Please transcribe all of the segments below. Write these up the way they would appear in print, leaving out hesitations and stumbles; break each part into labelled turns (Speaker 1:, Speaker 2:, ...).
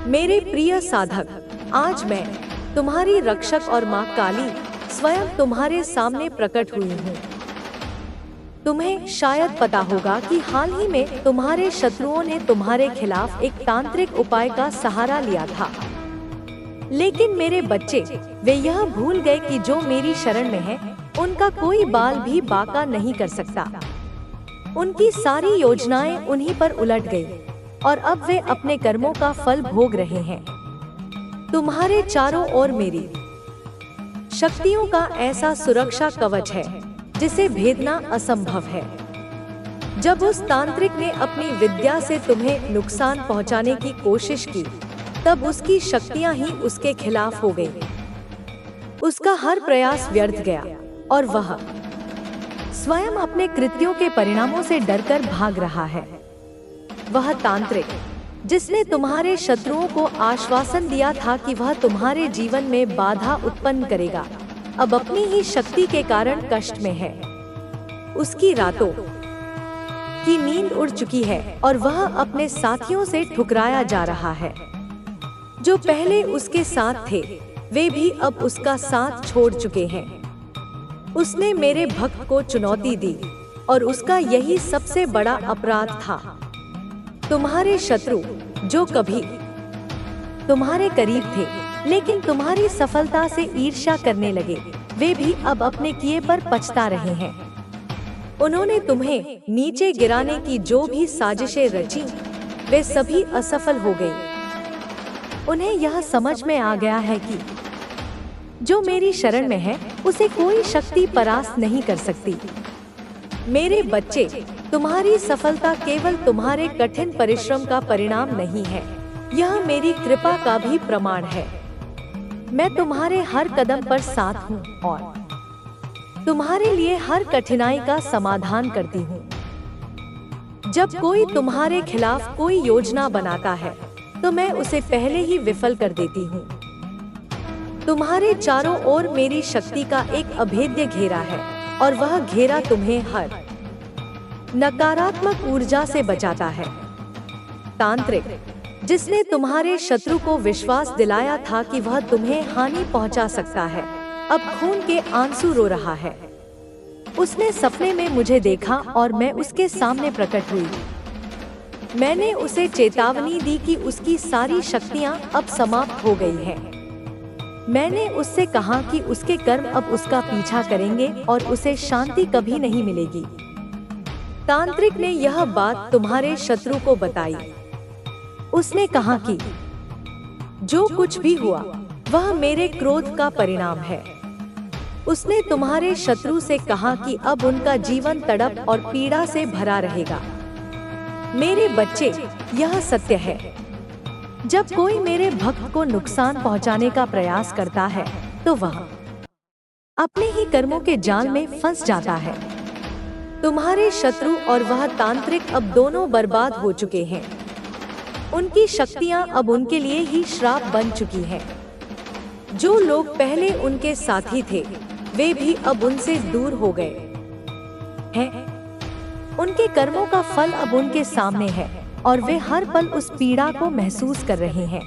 Speaker 1: मेरे प्रिय साधक, आज मैं तुम्हारी रक्षक और माँ काली स्वयं तुम्हारे सामने प्रकट हुई हूँ। तुम्हें शायद पता होगा कि हाल ही में तुम्हारे शत्रुओं ने तुम्हारे खिलाफ एक तांत्रिक उपाय का सहारा लिया था। लेकिन मेरे बच्चे, वे यह भूल गए कि जो मेरी शरण में है, उनका कोई बाल भी बांका नहीं कर सकता। उनकी सारी योजनाएं उन्हीं पर उलट गई और अब वे अपने कर्मों का फल भोग रहे हैं। तुम्हारे चारों ओर मेरी शक्तियों का ऐसा सुरक्षा कवच है जिसे भेदना असंभव है। जब उस तांत्रिक ने अपनी विद्या से तुम्हें नुकसान पहुंचाने की कोशिश की, तब उसकी शक्तियां ही उसके खिलाफ हो गई। उसका हर प्रयास व्यर्थ गया और वह स्वयं अपने कृत्यों के परिणामों से डरकर भाग रहा है। वह तांत्रिक जिसने तुम्हारे शत्रुओं को आश्वासन दिया था कि वह तुम्हारे जीवन में बाधा उत्पन्न करेगा, अब अपनी ही शक्ति के कारण कष्ट में है। उसकी रातों की नींद उड़ चुकी है और वह अपने साथियों से ठुकराया जा रहा है। जो पहले उसके साथ थे, वे भी अब उसका साथ छोड़ चुके हैं। उसने मेरे भक्त को चुनौती दी और उसका यही सबसे बड़ा अपराध था। तुम्हारे शत्रु जो कभी तुम्हारे करीब थे, लेकिन तुम्हारी सफलता से ईर्ष्या करने लगे, वे भी अब अपने किए पर पछता रहे हैं। उन्होंने तुम्हें नीचे गिराने की जो भी साजिशें रची, वे सभी असफल हो गई। उन्हें यह समझ में आ गया है कि जो मेरी शरण में है, उसे कोई शक्ति परास्त नहीं कर सकती। मेरे बच्चे, तुम्हारी सफलता केवल तुम्हारे कठिन परिश्रम का परिणाम नहीं है, यह मेरी कृपा का भी प्रमाण है। मैं तुम्हारे हर कदम पर साथ हूँ और तुम्हारे लिए हर कठिनाई का समाधान करती हूँ। जब कोई तुम्हारे खिलाफ कोई योजना बनाता है, तो मैं उसे पहले ही विफल कर देती हूँ। तुम्हारे चारों ओर मेरी शक्ति का एक अभेद्य घेरा है और वह घेरा तुम्हें हर नकारात्मक ऊर्जा से बचाता है। तांत्रिक जिसने तुम्हारे शत्रु को विश्वास दिलाया था कि वह तुम्हें हानि पहुंचा सकता है, अब खून के आंसू रो रहा है। उसने सपने में मुझे देखा और मैं उसके सामने प्रकट हुई। मैंने उसे चेतावनी दी कि उसकी सारी शक्तियां अब समाप्त हो गई हैं। मैंने उससे कहा कि उसके कर्म अब उसका पीछा करेंगे और उसे शांति कभी नहीं मिलेगी। तांत्रिक ने यह बात तुम्हारे शत्रु को बताई। उसने कहा कि जो कुछ भी हुआ, वह मेरे क्रोध का परिणाम है। उसने तुम्हारे शत्रु से कहा कि अब उनका जीवन तड़प और पीड़ा से भरा रहेगा। मेरे बच्चे, यह सत्य है। जब कोई मेरे भक्त को नुकसान पहुंचाने का प्रयास करता है, तो वह अपने ही कर्मों के जाल में फंस जाता है। तुम्हारे शत्रु और वह तांत्रिक अब दोनों बर्बाद हो चुके हैं। उनकी शक्तियां अब उनके लिए ही श्राप बन चुकी हैं। जो लोग पहले उनके साथी थे, वे भी अब उनसे दूर हो गए हैं। उनके कर्मों का फल अब उनके सामने है और वे हर पल उस पीड़ा को महसूस कर रहे हैं।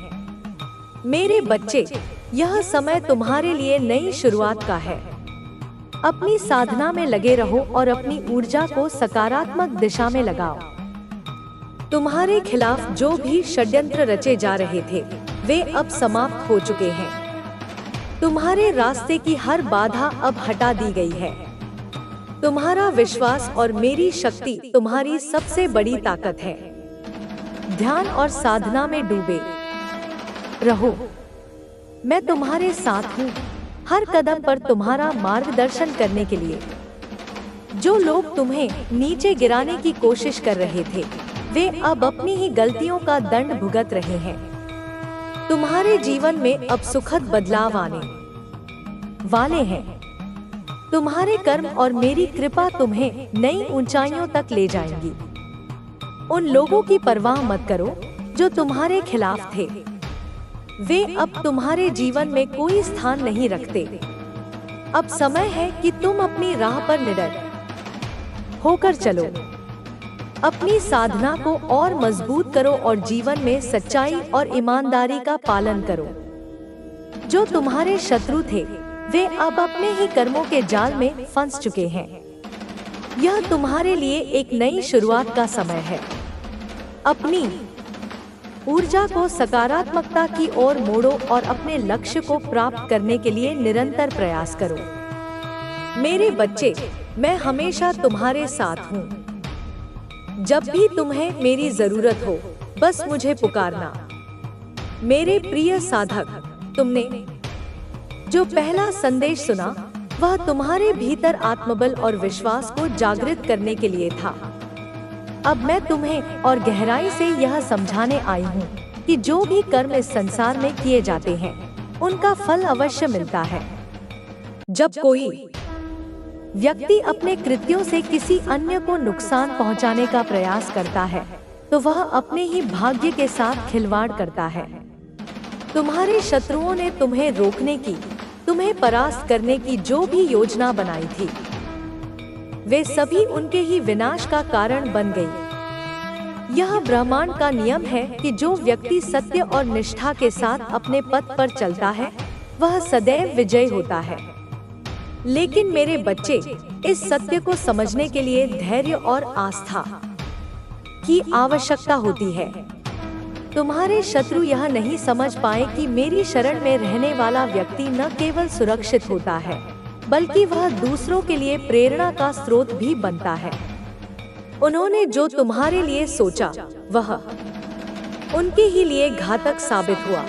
Speaker 1: मेरे बच्चे, यह समय तुम्हारे लिए नई शुरुआत का है। अपनी साधना में लगे रहो और अपनी ऊर्जा को सकारात्मक दिशा में लगाओ। तुम्हारे खिलाफ जो भी षड्यंत्र रचे जा रहे थे, वे अब समाप्त हो चुके हैं। तुम्हारे रास्ते की हर बाधा अब हटा दी गई है। तुम्हारा विश्वास और मेरी शक्ति तुम्हारी सबसे बड़ी ताकत है। ध्यान और साधना में डूबे रहो। मैं तुम्हारे साथ हूँ, हर कदम पर तुम्हारा मार्गदर्शन करने के लिए। जो लोग तुम्हें नीचे गिराने की कोशिश कर रहे थे, वे अब अपनी ही गलतियों का दंड भुगत रहे हैं। तुम्हारे जीवन में अब सुखद बदलाव आने वाले हैं। तुम्हारे कर्म और मेरी कृपा तुम्हें नई ऊंचाइयों तक ले जाएंगी। उन लोगों की परवाह मत करो जो तुम्हारे खिलाफ थे। वे अब तुम्हारे जीवन में कोई स्थान नहीं रखते। अब समय है कि तुम अपनी राह पर निडर होकर चलो। अपनी साधना को और मजबूत करो और जीवन में सच्चाई और ईमानदारी का पालन करो। जो तुम्हारे शत्रु थे वे अब अपने ही कर्मों के जाल में फंस चुके हैं। यह तुम्हारे लिए एक नई शुरुआत का समय है। अपनी ऊर्जा को सकारात्मकता की ओर मोड़ो और अपने लक्ष्य को प्राप्त करने के लिए निरंतर प्रयास करो। मेरे बच्चे, मैं हमेशा तुम्हारे साथ हूँ। जब भी तुम्हें मेरी जरूरत हो बस मुझे पुकारना। मेरे प्रिय साधक, तुमने जो पहला संदेश सुना वह तुम्हारे भीतर आत्मबल और विश्वास को जागृत करने के लिए था। अब मैं तुम्हें और गहराई से यह समझाने आई हूँ कि जो भी कर्म इस संसार में किए जाते हैं उनका फल अवश्य मिलता है। जब कोई व्यक्ति अपने कृत्यों से किसी अन्य को नुकसान पहुंचाने का प्रयास करता है तो वह अपने ही भाग्य के साथ खिलवाड़ करता है। तुम्हारे शत्रुओं ने तुम्हें रोकने की, तुम्हें परास्त करने की जो भी योजना बनाई थी वे सभी उनके ही विनाश का कारण बन गई। यह ब्रह्मांड का नियम है कि जो व्यक्ति सत्य और निष्ठा के साथ अपने पथ पर चलता है वह सदैव विजयी होता है। लेकिन मेरे बच्चे, इस सत्य को समझने के लिए धैर्य और आस्था की आवश्यकता होती है। तुम्हारे शत्रु यह नहीं समझ पाए कि मेरी शरण में रहने वाला व्यक्ति न केवल सुरक्षित होता है बल्कि वह दूसरों के लिए प्रेरणा का स्रोत भी बनता है। उन्होंने जो तुम्हारे लिए सोचा वह उनके ही लिए घातक साबित हुआ।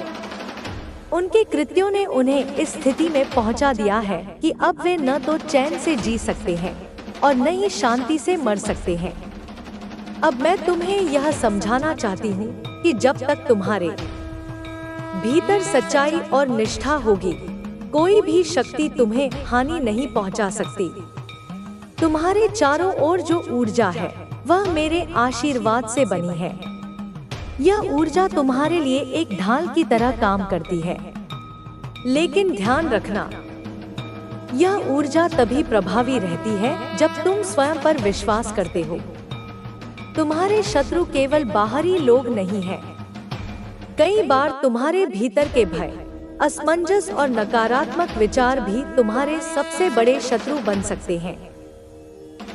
Speaker 1: उनके कृत्यों ने उन्हें इस स्थिति में पहुंचा दिया है कि अब वे न तो चैन से जी सकते हैं और न ही शांति से मर सकते हैं। अब मैं तुम्हें यह समझाना चाहती हूँ कि जब तक तुम्हारे भीतर सच्चाई और निष्ठा होगी कोई भी शक्ति तुम्हें हानि नहीं पहुंचा सकती। तुम्हारे चारों ओर जो ऊर्जा है वह मेरे आशीर्वाद से बनी है। यह ऊर्जा तुम्हारे लिए एक ढाल की तरह काम करती है। लेकिन ध्यान रखना, यह ऊर्जा तभी प्रभावी रहती है जब तुम स्वयं पर विश्वास करते हो। तुम्हारे शत्रु केवल बाहरी लोग नहीं हैं। कई बार तुम्हारे भीतर के भय, असमंजस और नकारात्मक विचार भी तुम्हारे सबसे बड़े शत्रु बन सकते हैं।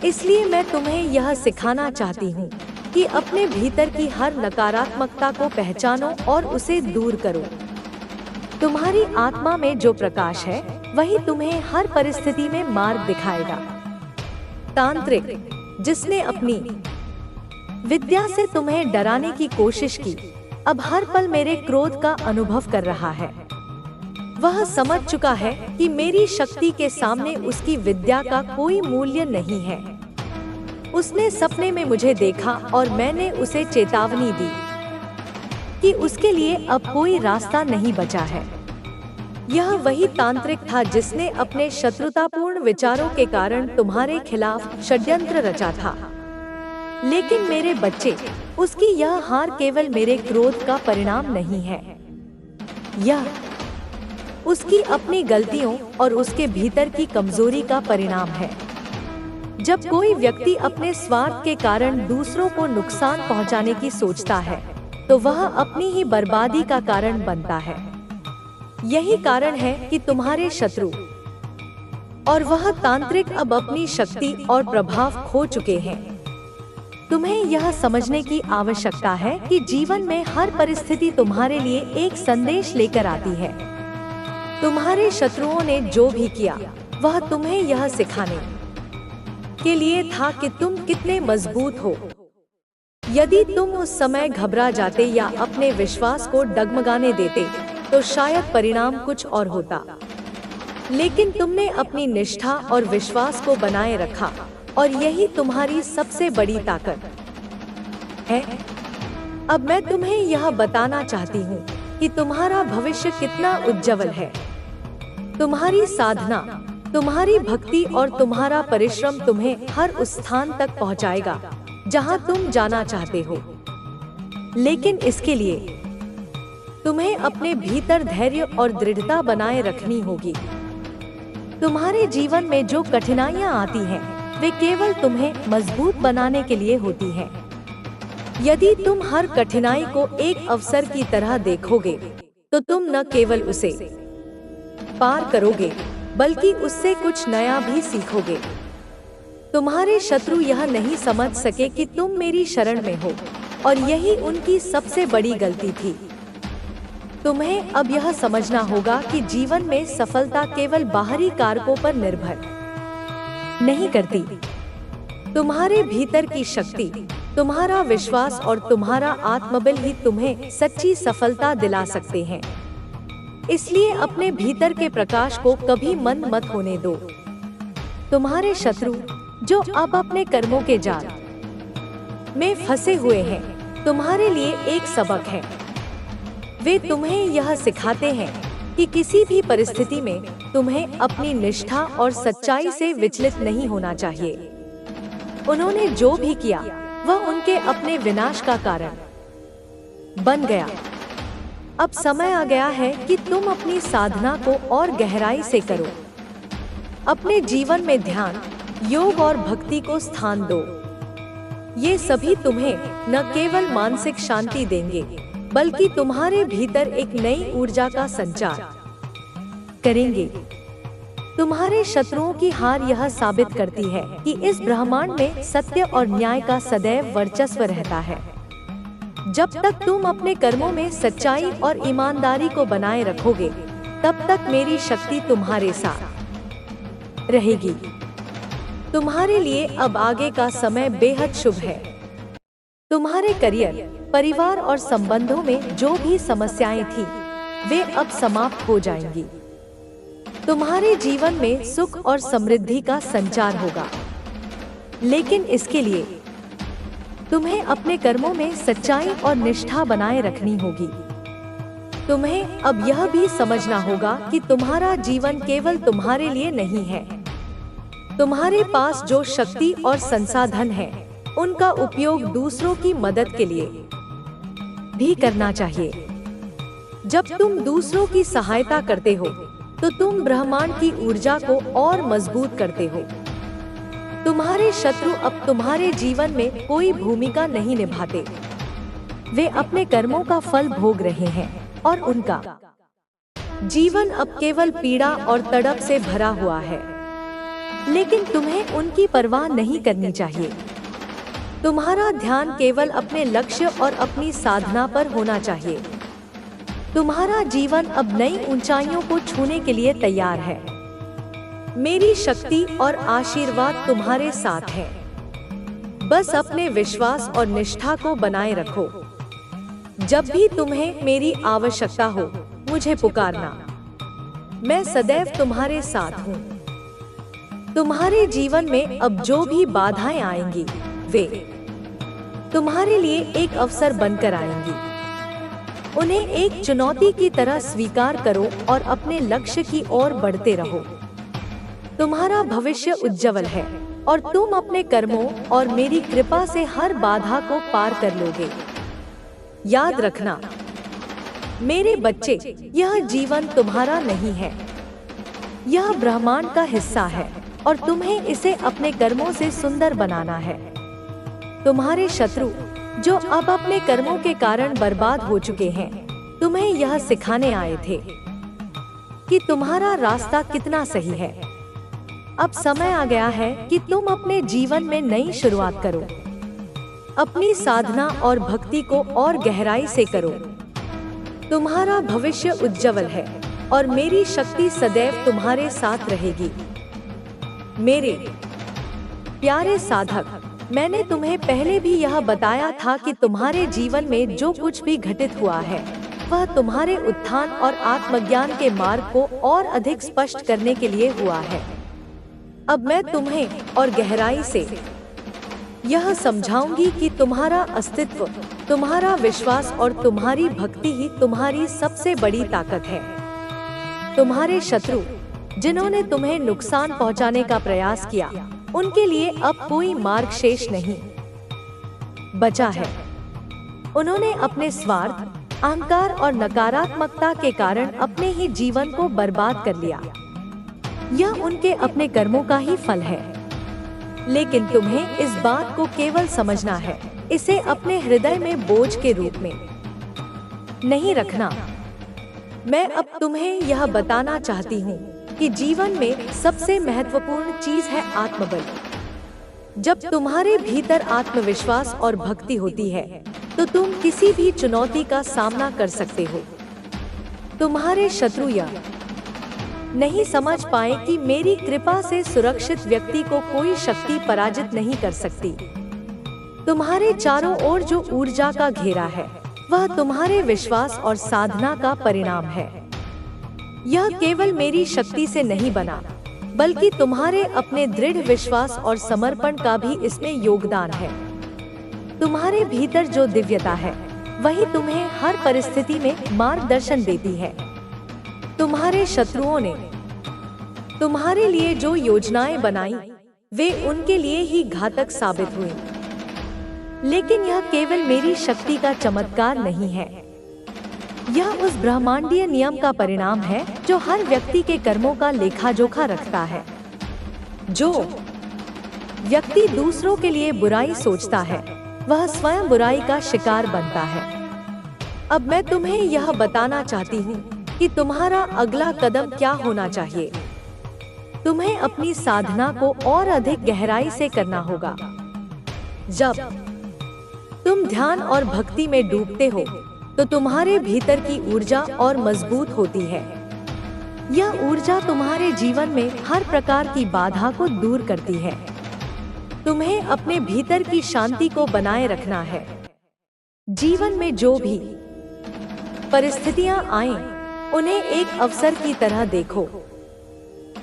Speaker 1: इसलिए मैं तुम्हें यह सिखाना चाहती हूँ कि अपने भीतर की हर नकारात्मकता को पहचानो और उसे दूर करो। तुम्हारी आत्मा में जो प्रकाश है वही तुम्हें हर परिस्थिति में मार्ग दिखाएगा। तांत्रिक, जिसने अपनी विद्या से तुम्हें डराने की कोशिश की, अब हर पल मेरे क्रोध का अनुभव कर रहा है। वह समझ चुका है कि मेरी शक्ति के सामने उसकी विद्या का कोई मूल्य नहीं है। उसने सपने में मुझे देखा और मैंने उसे चेतावनी दी कि उसके लिए अब कोई रास्ता नहीं बचा है। यह वही तांत्रिक था जिसने अपने शत्रुतापूर्ण विचारों के कारण तुम्हारे खिलाफ षड्यंत्र रचा था। लेकिन मेरे बच्चे, उसकी यह हार केवल मेरे क्रोध का परिणाम नहीं है। यह उसकी अपनी गलतियों और उसके भीतर की कमजोरी का परिणाम है। जब कोई व्यक्ति अपने स्वार्थ के कारण दूसरों को नुकसान पहुंचाने की सोचता है तो वह अपनी ही बर्बादी का कारण बनता है। यही कारण है कि तुम्हारे शत्रु और वह तांत्रिक अब अपनी शक्ति और प्रभाव खो चुके हैं। तुम्हें यह समझने की आवश्यकता है कि जीवन में हर परिस्थिति तुम्हारे लिए एक संदेश लेकर आती है। तुम्हारे शत्रुओं ने जो भी किया वह तुम्हें यह सिखाने के लिए था कि तुम कितने मजबूत हो। यदि तुम उस समय घबरा जाते या अपने विश्वास को डगमगाने देते तो शायद परिणाम कुछ और होता। लेकिन तुमने अपनी निष्ठा और विश्वास को बनाए रखा और यही तुम्हारी सबसे बड़ी ताकत है। अब मैं तुम्हें यह बताना चाहती हूँ कि तुम्हारा भविष्य कितना उज्जवल है। तुम्हारी साधना, तुम्हारी भक्ति और तुम्हारा परिश्रम तुम्हें हर उस स्थान तक पहुंचाएगा जहां तुम जाना चाहते हो। लेकिन इसके लिए तुम्हें अपने भीतर धैर्य और दृढ़ता बनाए रखनी होगी। तुम्हारे जीवन में जो कठिनाइयां आती हैं, वे केवल तुम्हें मजबूत बनाने के लिए होती हैं। यदि तुम हर कठिनाई को एक अवसर की तरह देखोगे, तो तुम न केवल उसे पार करोगे, बल्कि उससे कुछ नया भी सीखोगे। तुम्हारे शत्रु यह नहीं समझ सके कि तुम मेरी शरण में हो, और यही उनकी सबसे बड़ी गलती थी। तुम्हें अब यह समझना होगा कि जीवन में सफलता केवल बाहरी कारकों पर निर्भर नहीं करती। तुम्हारे भीतर की शक्ति, तुम्हारा विश्वास और तुम्हारा आत्मबल ही तुम्हें सच्ची सफलता दिला सकते हैं। इसलिए अपने भीतर के प्रकाश को कभी मंद मत होने दो। तुम्हारे शत्रु जो अब अपने कर्मों के जाल में फंसे हुए हैं, तुम्हारे लिए एक सबक है। वे तुम्हें यह सिखाते हैं कि किसी भी परिस्थिति में तुम्हें अपनी निष्ठा और सच्चाई से विचलित नहीं होना चाहिए। उन्होंने जो भी किया वह उनके अपने विनाश का कारण बन गया। अब समय आ गया है कि तुम अपनी साधना को और गहराई से करो। अपने जीवन में ध्यान, योग और भक्ति को स्थान दो। ये सभी तुम्हें न केवल मानसिक शांति देंगे, बल्कि तुम्हारे भीतर एक नई ऊर्जा का संचार करेंगे। तुम्हारे शत्रुओं की हार यह साबित करती है कि इस ब्रह्मांड में सत्य और न्याय का सदैव वर्चस्व रहता है। जब तक तुम अपने कर्मों में सच्चाई और ईमानदारी को बनाए रखोगे, तब तक मेरी शक्ति तुम्हारे साथ रहेगी। तुम्हारे लिए अब आगे का समय बेहद शुभ है। तुम्हारे करियर, परिवार और संबंधों में जो भी समस्याएं थी, वे अब समाप्त हो जाएंगी। तुम्हारे जीवन में सुख और समृद्धि का संचार होगा। लेकिन इसके लिए तुम्हें अपने कर्मों में सच्चाई और निष्ठा बनाए रखनी होगी। तुम्हें अब यह भी समझना होगा कि तुम्हारा जीवन केवल तुम्हारे लिए नहीं है। तुम्हारे पास जो शक्ति और संसाधन है, उनका उपयोग दूसरों की मदद के लिए भी करना चाहिए। जब तुम दूसरों की सहायता करते हो, तो तुम ब्रह्मांड की ऊर्जा को और मजबूत करते हो। तुम्हारे शत्रु अब तुम्हारे जीवन में कोई भूमिका नहीं निभाते। वे अपने कर्मों का फल भोग रहे हैं और उनका जीवन अब केवल पीड़ा और तड़प से भरा हुआ है। लेकिन तुम्हें उनकी परवाह नहीं करनी चाहिए। तुम्हारा ध्यान केवल अपने लक्ष्य और अपनी साधना पर होना चाहिए। तुम्हारा जीवन अब नई ऊंचाइयों को छूने के लिए तैयार है। मेरी शक्ति और आशीर्वाद तुम्हारे साथ है। बस अपने विश्वास और निष्ठा को बनाए रखो। जब भी तुम्हें मेरी आवश्यकता हो, मुझे पुकारना। मैं सदैव तुम्हारे साथ हूँ। तुम्हारे जीवन में अब जो भी बाधाएं आएंगी, वे तुम्हारे लिए एक अवसर बनकर आएंगी। उन्हें एक चुनौती की तरह स्वीकार करो और अपने लक्ष्य की ओर बढ़ते रहो। तुम्हारा भविष्य उज्जवल है और तुम अपने कर्मों और मेरी कृपा से हर बाधा को पार कर लोगे। याद रखना मेरे बच्चे, यह जीवन तुम्हारा नहीं है। यह ब्रह्मांड का हिस्सा है और तुम्हें इसे अपने कर्मों से सुंदर बनाना है। तुम्हारे शत्रु जो अब अपने कर्मों के कारण बर्बाद हो चुके हैं, तुम्हें यह सिखाने आए थे कि तुम्हारा रास्ता कितना सही है। अब समय आ गया है कि तुम अपने जीवन में नई शुरुआत करो। अपनी साधना और भक्ति को और गहराई से करो। तुम्हारा भविष्य उज्जवल है और मेरी शक्ति सदैव तुम्हारे साथ रहेगी। मेरे प्यारे साधक, मैंने तुम्हें पहले भी यह बताया था कि तुम्हारे जीवन में जो कुछ भी घटित हुआ है, वह तुम्हारे उत्थान और आत्मज्ञान के मार्ग को और अधिक स्पष्ट करने के लिए हुआ है। अब मैं तुम्हें और गहराई से यह समझाऊंगी कि तुम्हारा अस्तित्व, तुम्हारा विश्वास और तुम्हारी भक्ति ही तुम्हारी सबसे बड़ी ताकत है। तुम्हारे शत्रु जिन्होंने तुम्हें नुकसान पहुंचाने का प्रयास किया, उनके लिए अब कोई मार्ग शेष नहीं बचा है। उन्होंने अपने स्वार्थ, अहंकार और नकारात्मकता के कारण अपने ही जीवन को बर्बाद कर लिया। यह उनके अपने कर्मों का ही फल है। लेकिन तुम्हें इस बात को केवल समझना है, इसे अपने हृदय में बोझ के रूप में नहीं रखना। मैं अब तुम्हें यह बताना चाहती हूँ कि जीवन में सबसे महत्वपूर्ण चीज है आत्मबल। जब तुम्हारे भीतर आत्मविश्वास और भक्ति होती है तो तुम किसी भी चुनौती का सामना कर सकते हो। तुम्हारे शत्रु यह नहीं समझ पाए कि मेरी कृपा से सुरक्षित व्यक्ति को कोई शक्ति पराजित नहीं कर सकती। तुम्हारे चारों ओर जो ऊर्जा का घेरा है वह तुम्हारे विश्वास और साधना का परिणाम है। यह केवल मेरी शक्ति से नहीं बना, बल्कि तुम्हारे अपने दृढ़ विश्वास और समर्पण का भी इसमें योगदान है। तुम्हारे भीतर जो दिव्यता है वही तुम्हें हर परिस्थिति में मार्गदर्शन देती है। तुम्हारे शत्रुओं ने तुम्हारे लिए जो योजनाएं बनाई वे उनके लिए ही घातक साबित हुई, लेकिन यह केवल मेरी शक्ति का चमत्कार नहीं है। यह उस ब्रह्मांडीय नियम का परिणाम है जो हर व्यक्ति के कर्मों का लेखा जोखा रखता है। जो व्यक्ति दूसरों के लिए बुराई सोचता है वह स्वयं बुराई का शिकार बनता है। अब मैं तुम्हें यह बताना चाहती हूँ कि तुम्हारा अगला कदम क्या होना चाहिए। तुम्हें अपनी साधना को और अधिक गहराई से करना होगा। जब तुम ध्यान और भक्ति में डूबते हो तो तुम्हारे भीतर की ऊर्जा और मजबूत होती है। यह ऊर्जा तुम्हारे जीवन में हर प्रकार की बाधा को दूर करती है। तुम्हें अपने भीतर की शांति को बनाए रखना है। जीवन में जो भी परिस्थितियां आएं, उन्हें एक अवसर की तरह देखो।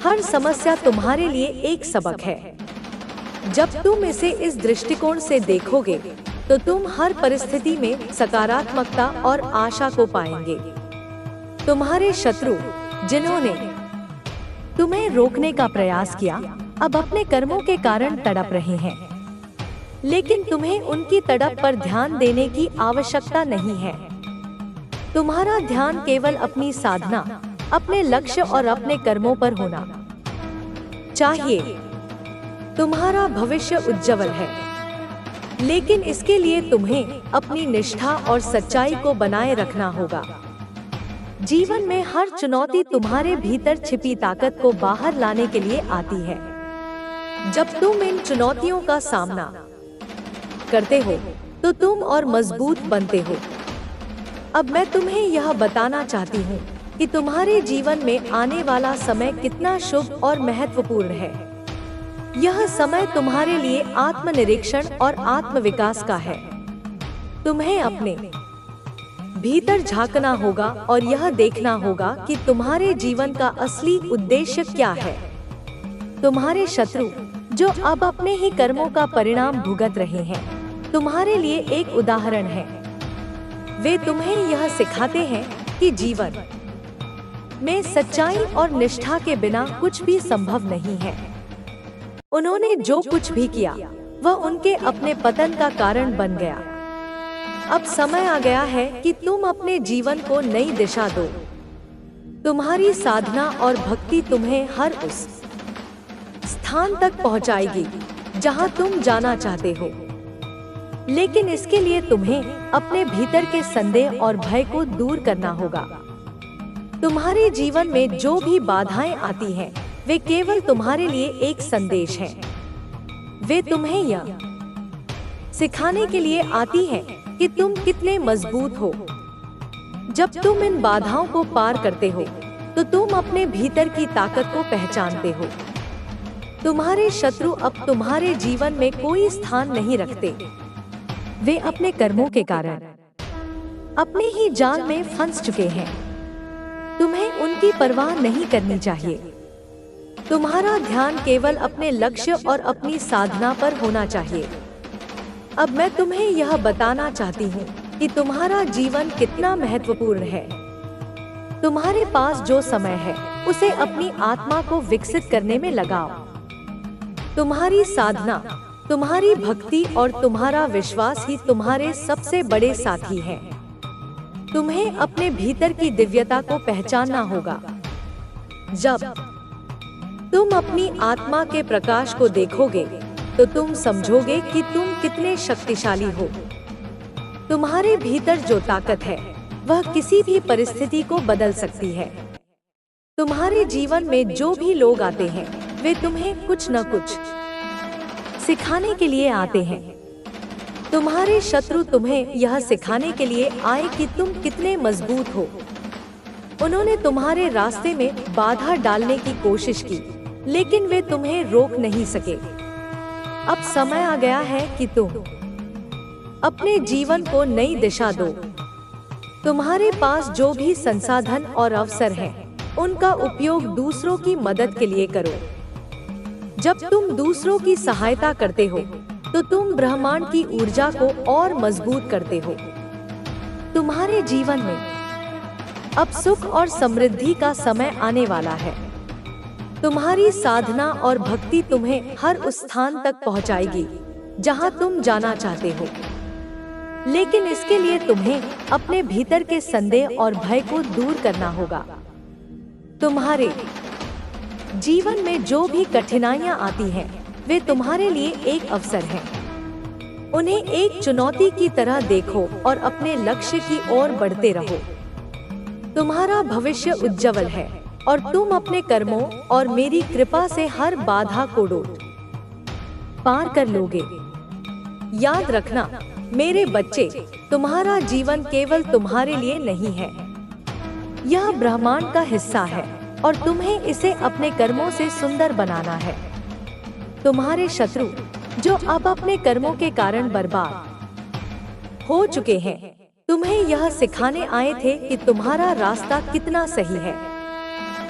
Speaker 1: हर समस्या तुम्हारे लिए एक सबक है। जब तुम इसे इस दृष्टिकोण से देखोगे तो तुम हर परिस्थिति में सकारात्मकता और आशा को पाएंगे। तुम्हारे शत्रु जिन्होंने तुम्हें रोकने का प्रयास किया अब अपने कर्मों के कारण तड़प रहे हैं, लेकिन तुम्हें उनकी तड़प पर ध्यान देने की आवश्यकता नहीं है। तुम्हारा ध्यान केवल अपनी साधना, अपने लक्ष्य और अपने कर्मों पर होना चाहिए। तुम्हारा भविष्य उज्जवल है, लेकिन इसके लिए तुम्हें अपनी निष्ठा और सच्चाई को बनाए रखना होगा। जीवन में हर चुनौती तुम्हारे भीतर छिपी ताकत को बाहर लाने के लिए आती है। जब तुम इन चुनौतियों का सामना करते हो तो तुम और मजबूत बनते हो। अब मैं तुम्हें यह बताना चाहती हूँ कि तुम्हारे जीवन में आने वाला समय कितना शुभ और महत्वपूर्ण है। यह समय तुम्हारे लिए आत्मनिरीक्षण और आत्मविकास का है। तुम्हें अपने भीतर झांकना होगा और यह देखना होगा कि तुम्हारे जीवन का असली उद्देश्य क्या है। तुम्हारे शत्रु जो अब अपने ही कर्मों का परिणाम भुगत रहे हैं, तुम्हारे लिए एक उदाहरण है। वे तुम्हें यह सिखाते हैं कि जीवन में सच्चाई और निष्ठा के बिना कुछ भी संभव नहीं है। उन्होंने जो कुछ भी किया वह उनके अपने पतन का कारण बन गया। अब समय आ गया है कि तुम अपने जीवन को नई दिशा दो। तुम्हारी साधना और भक्ति तुम्हें हर उस स्थान तक पहुंचाएगी जहां तुम जाना चाहते हो, लेकिन इसके लिए तुम्हें अपने भीतर के संदेह और भय को दूर करना होगा। तुम्हारे जीवन में जो भी बाधाएं आती हैं, वे केवल तुम्हारे लिए एक संदेश है। वे तुम्हें यह सिखाने के लिए आती हैं कि तुम कितने मजबूत हो। जब तुम इन बाधाओं को पार करते हो तो तुम अपने भीतर की ताकत को पहचानते हो। तुम्हारे शत्रु अब तुम्हारे जीवन में कोई स्थान नहीं रखते। वे अपने कर्मों के कारण अपने ही जाल में फंस चुके हैं। तुम्हें उनकी परवाह नहीं करनी चाहिए। तुम्हारा ध्यान केवल अपने लक्ष्य और अपनी साधना पर होना चाहिए। अब मैं तुम्हें यह बताना चाहती हूँ कि तुम्हारा जीवन कितना महत्वपूर्ण है। तुम्हारे पास जो समय है उसे अपनी आत्मा को विकसित करने में लगाओ। तुम्हारी साधना, तुम्हारी भक्ति और तुम्हारा विश्वास ही तुम्हारे सबसे बड़े साथी हैं। तुम्हें अपने भीतर की दिव्यता को पहचानना होगा। जब तुम अपनी आत्मा के प्रकाश को देखोगे तो तुम समझोगे कि तुम कितने शक्तिशाली हो। तुम्हारे भीतर जो ताकत है वह किसी भी परिस्थिति को बदल सकती है। तुम्हारे जीवन में जो भी लोग आते हैं वे तुम्हें कुछ न कुछ सिखाने के लिए आते हैं। तुम्हारे शत्रु तुम्हें यह सिखाने के लिए आए कि तुम कितने मजबूत हो। उन्होंने तुम्हारे रास्ते में बाधा डालने की कोशिश की, लेकिन वे तुम्हें रोक नहीं सके। अब समय आ गया है कि तुम अपने जीवन को नई दिशा दो। तुम्हारे पास जो भी संसाधन और अवसर हैं, उनका उपयोग दूसरों की मदद के लिए करो। जब तुम दूसरों की सहायता करते हो तो तुम ब्रह्मांड की ऊर्जा को और मजबूत करते हो। तुम्हारे जीवन में अब सुख और समृद्धि का समय आने वाला है। तुम्हारी साधना और भक्ति तुम्हें हर उस स्थान तक पहुंचाएगी जहां तुम जाना चाहते हो। लेकिन इसके लिए तुम्हें अपने भीतर के संदेह और भय को दूर करना होगा। तुम्हारे जीवन में जो भी कठिनाइयां आती हैं, वे तुम्हारे लिए एक अवसर हैं। उन्हें एक चुनौती की तरह देखो और अपने लक्ष्य की ओर बढ़ते रहो। तुम्हारा भविष्य उज्जवल है और तुम अपने कर्मों और मेरी कृपा से हर बाधा को पार कर लोगे। याद रखना मेरे बच्चे, तुम्हारा जीवन केवल तुम्हारे लिए नहीं है, यह ब्रह्मांड का हिस्सा है और तुम्हें इसे अपने कर्मों से सुंदर बनाना है। तुम्हारे शत्रु जो अब अपने कर्मों के कारण बर्बाद हो चुके हैं, तुम्हें यह सिखाने आए थे कि तुम्हारा रास्ता कितना सही है।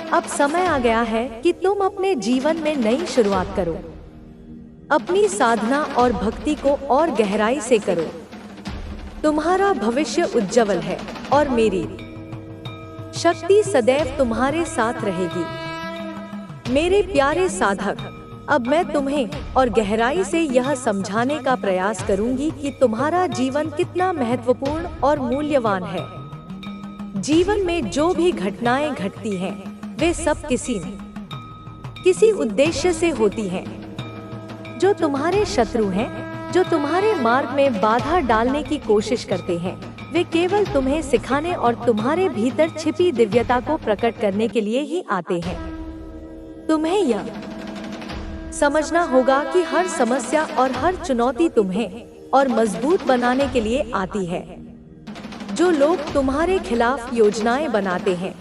Speaker 1: अब समय आ गया है कि तुम अपने जीवन में नई शुरुआत करो। अपनी साधना और भक्ति को और गहराई से करो। तुम्हारा भविष्य उज्जवल है और मेरी शक्ति सदैव तुम्हारे साथ रहेगी। मेरे प्यारे साधक, अब मैं तुम्हें और गहराई से यह समझाने का प्रयास करूंगी कि तुम्हारा जीवन कितना महत्वपूर्ण और मूल्यवान है। जीवन में जो भी घटनाएं घटती हैं, वे सब किसी उद्देश्य से होती हैं। जो तुम्हारे शत्रु हैं, जो तुम्हारे मार्ग में बाधा डालने की कोशिश करते हैं, वे केवल तुम्हें सिखाने और तुम्हारे भीतर छिपी दिव्यता को प्रकट करने के लिए ही आते हैं। तुम्हें यह समझना होगा कि हर समस्या और हर चुनौती तुम्हें और मजबूत बनाने के लिए आती है। जो लोग तुम्हारे खिलाफ योजनाएं बनाते हैं,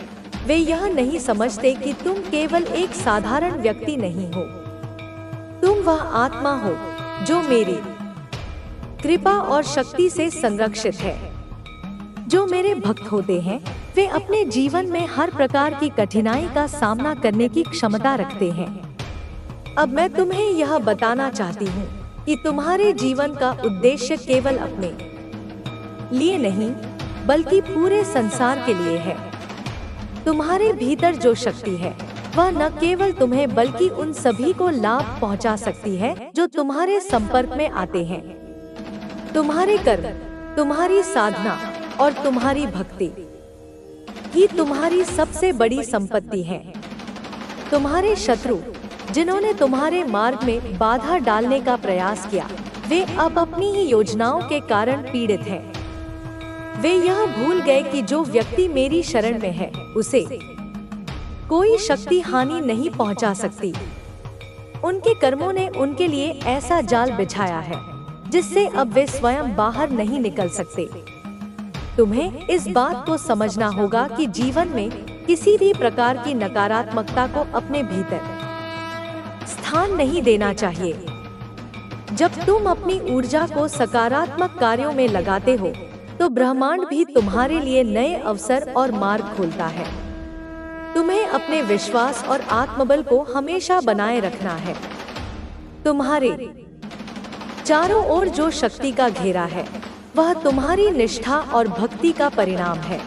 Speaker 1: वे यह नहीं समझते कि तुम केवल एक साधारण व्यक्ति नहीं हो। तुम वह आत्मा हो जो मेरी कृपा और शक्ति से संरक्षित है। जो मेरे भक्त होते हैं, वे अपने जीवन में हर प्रकार की कठिनाई का सामना करने की क्षमता रखते हैं। अब मैं तुम्हें यह बताना चाहती हूँ कि तुम्हारे जीवन का उद्देश्य केवल अपने लिए नहीं, बल्कि पूरे संसार के लिए है। तुम्हारे भीतर जो शक्ति है, वह न केवल तुम्हें बल्कि उन सभी को लाभ पहुंचा सकती है जो तुम्हारे संपर्क में आते हैं। तुम्हारे कर्म, तुम्हारी साधना और तुम्हारी भक्ति ही तुम्हारी सबसे बड़ी संपत्ति है। तुम्हारे शत्रु जिन्होंने तुम्हारे मार्ग में बाधा डालने का प्रयास किया, वे अब अपनी ही योजनाओं के कारण पीड़ित हैं। वे यह भूल गए कि जो व्यक्ति मेरी शरण में है, उसे कोई शक्ति हानि नहीं पहुंचा सकती। उनके कर्मों ने उनके लिए ऐसा जाल बिछाया है जिससे अब वे स्वयं बाहर नहीं निकल सकते। तुम्हें इस बात को समझना होगा कि जीवन में किसी भी प्रकार की नकारात्मकता को अपने भीतर स्थान नहीं देना चाहिए। जब तुम अपनी ऊर्जा को सकारात्मक कार्यों में लगाते हो, तो ब्रह्मांड भी तुम्हारे लिए नए अवसर और मार्ग खोलता है। तुम्हें अपने विश्वास और आत्मबल को हमेशा बनाए रखना है। तुम्हारे चारों ओर जो शक्ति का घेरा है, वह तुम्हारी निष्ठा और भक्ति का परिणाम है।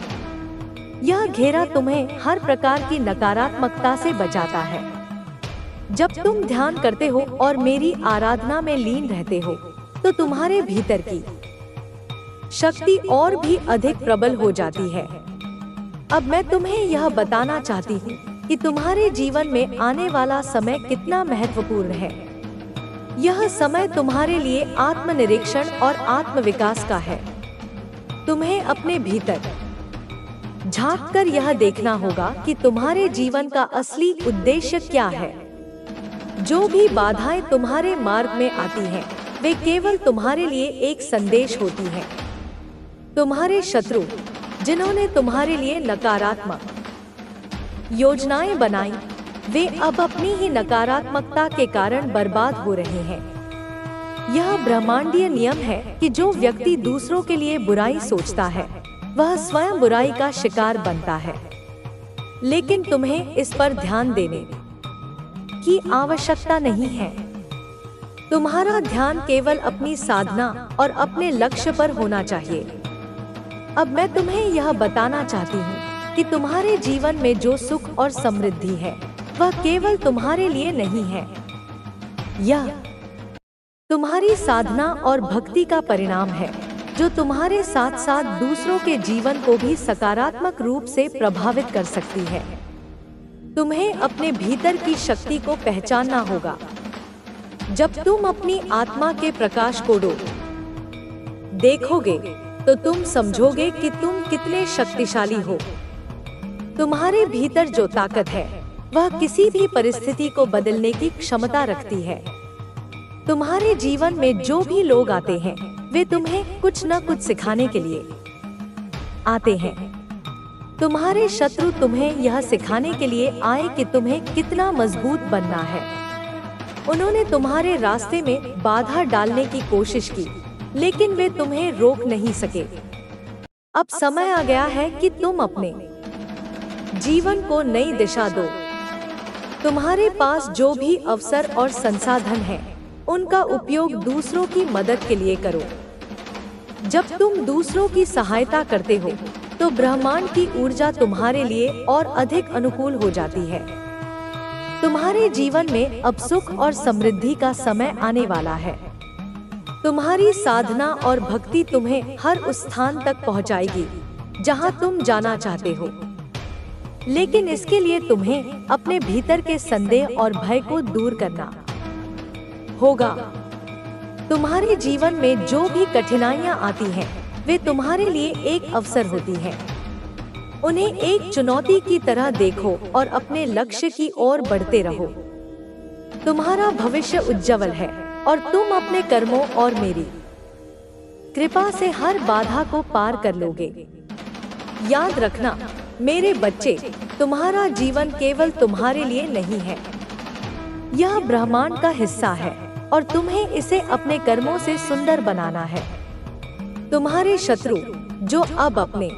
Speaker 1: यह घेरा तुम्हें हर प्रकार की नकारात्मकता से बचाता है। जब तुम ध्यान करते हो और मेरी आराधना में लीन रहते हो, तो तुम्हारे भीतर की शक्ति और भी अधिक प्रबल हो जाती है। अब मैं तुम्हें यह बताना चाहती हूँ कि तुम्हारे जीवन में आने वाला समय कितना महत्वपूर्ण है। यह समय तुम्हारे लिए आत्मनिरीक्षण और आत्मविकास का है। तुम्हें अपने भीतर झांक कर यह देखना होगा कि तुम्हारे जीवन का असली उद्देश्य क्या है। जो भी बाधाएं तुम्हारे मार्ग में आती हैं, वे केवल तुम्हारे लिए एक संदेश होती हैं। तुम्हारे शत्रु, जिन्होंने तुम्हारे लिए नकारात्मक योजनाएं बनाई, वे अब अपनी ही नकारात्मकता के कारण बर्बाद हो रहे हैं। यह ब्रह्मांडीय नियम है कि जो व्यक्ति दूसरों के लिए बुराई सोचता है, वह स्वयं बुराई का शिकार बनता है। लेकिन तुम्हें इस पर ध्यान देने की आवश्यकता नहीं है। तुम्हारा ध्यान केवल अपनी साधना और अपने लक्ष्य पर होना चाहिए। अब मैं तुम्हें यह बताना चाहती हूँ कि तुम्हारे जीवन में जो सुख और समृद्धि है, वह केवल तुम्हारे लिए नहीं है। यह तुम्हारी साधना और भक्ति का परिणाम है, जो तुम्हारे साथ साथ दूसरों के जीवन को भी सकारात्मक रूप से प्रभावित कर सकती है। तुम्हें अपने भीतर की शक्ति को पहचानना होगा। जब तुम अपनी आत्मा के प्रकाश को देखोगे, तो तुम समझोगे कि तुम कितने शक्तिशाली हो। तुम्हारे भीतर जो ताकत है, वह किसी भी परिस्थिति को बदलने की क्षमता रखती है। तुम्हारे जीवन में जो भी लोग आते हैं, वे तुम्हें कुछ न कुछ सिखाने के लिए आते हैं। तुम्हारे शत्रु तुम्हें यह सिखाने के लिए आए कि तुम्हें कितना मजबूत बनना है। उन्होंने तुम्हारे रास्ते में बाधा डालने की कोशिश की, लेकिन वे तुम्हें रोक नहीं सके। अब समय आ गया है कि तुम अपने जीवन को नई दिशा दो। तुम्हारे पास जो भी अवसर और संसाधन है, उनका उपयोग दूसरों की मदद के लिए करो। जब तुम दूसरों की सहायता करते हो, तो ब्रह्मांड की ऊर्जा तुम्हारे लिए और अधिक अनुकूल हो जाती है। तुम्हारे जीवन में अब सुख और समृद्धि का समय आने वाला है। तुम्हारी साधना और भक्ति तुम्हें हर उस स्थान तक पहुंचाएगी जहां तुम जाना चाहते हो। लेकिन इसके लिए तुम्हें अपने भीतर के संदेह और भय को दूर करना होगा। तुम्हारे जीवन में जो भी कठिनाइयां आती हैं, वे तुम्हारे लिए एक अवसर होती हैं। उन्हें एक चुनौती की तरह देखो और अपने लक्ष्य की ओर बढ़ते रहो। तुम्हारा भविष्य उज्जवल है और तुम अपने कर्मों और मेरी कृपा से हर बाधा को पार कर लोगे। याद रखना मेरे बच्चे, तुम्हारा जीवन केवल तुम्हारे लिए नहीं है। यह ब्रह्मांड का हिस्सा है और तुम्हें इसे अपने कर्मों से सुंदर बनाना है। तुम्हारे शत्रु, जो अब अपने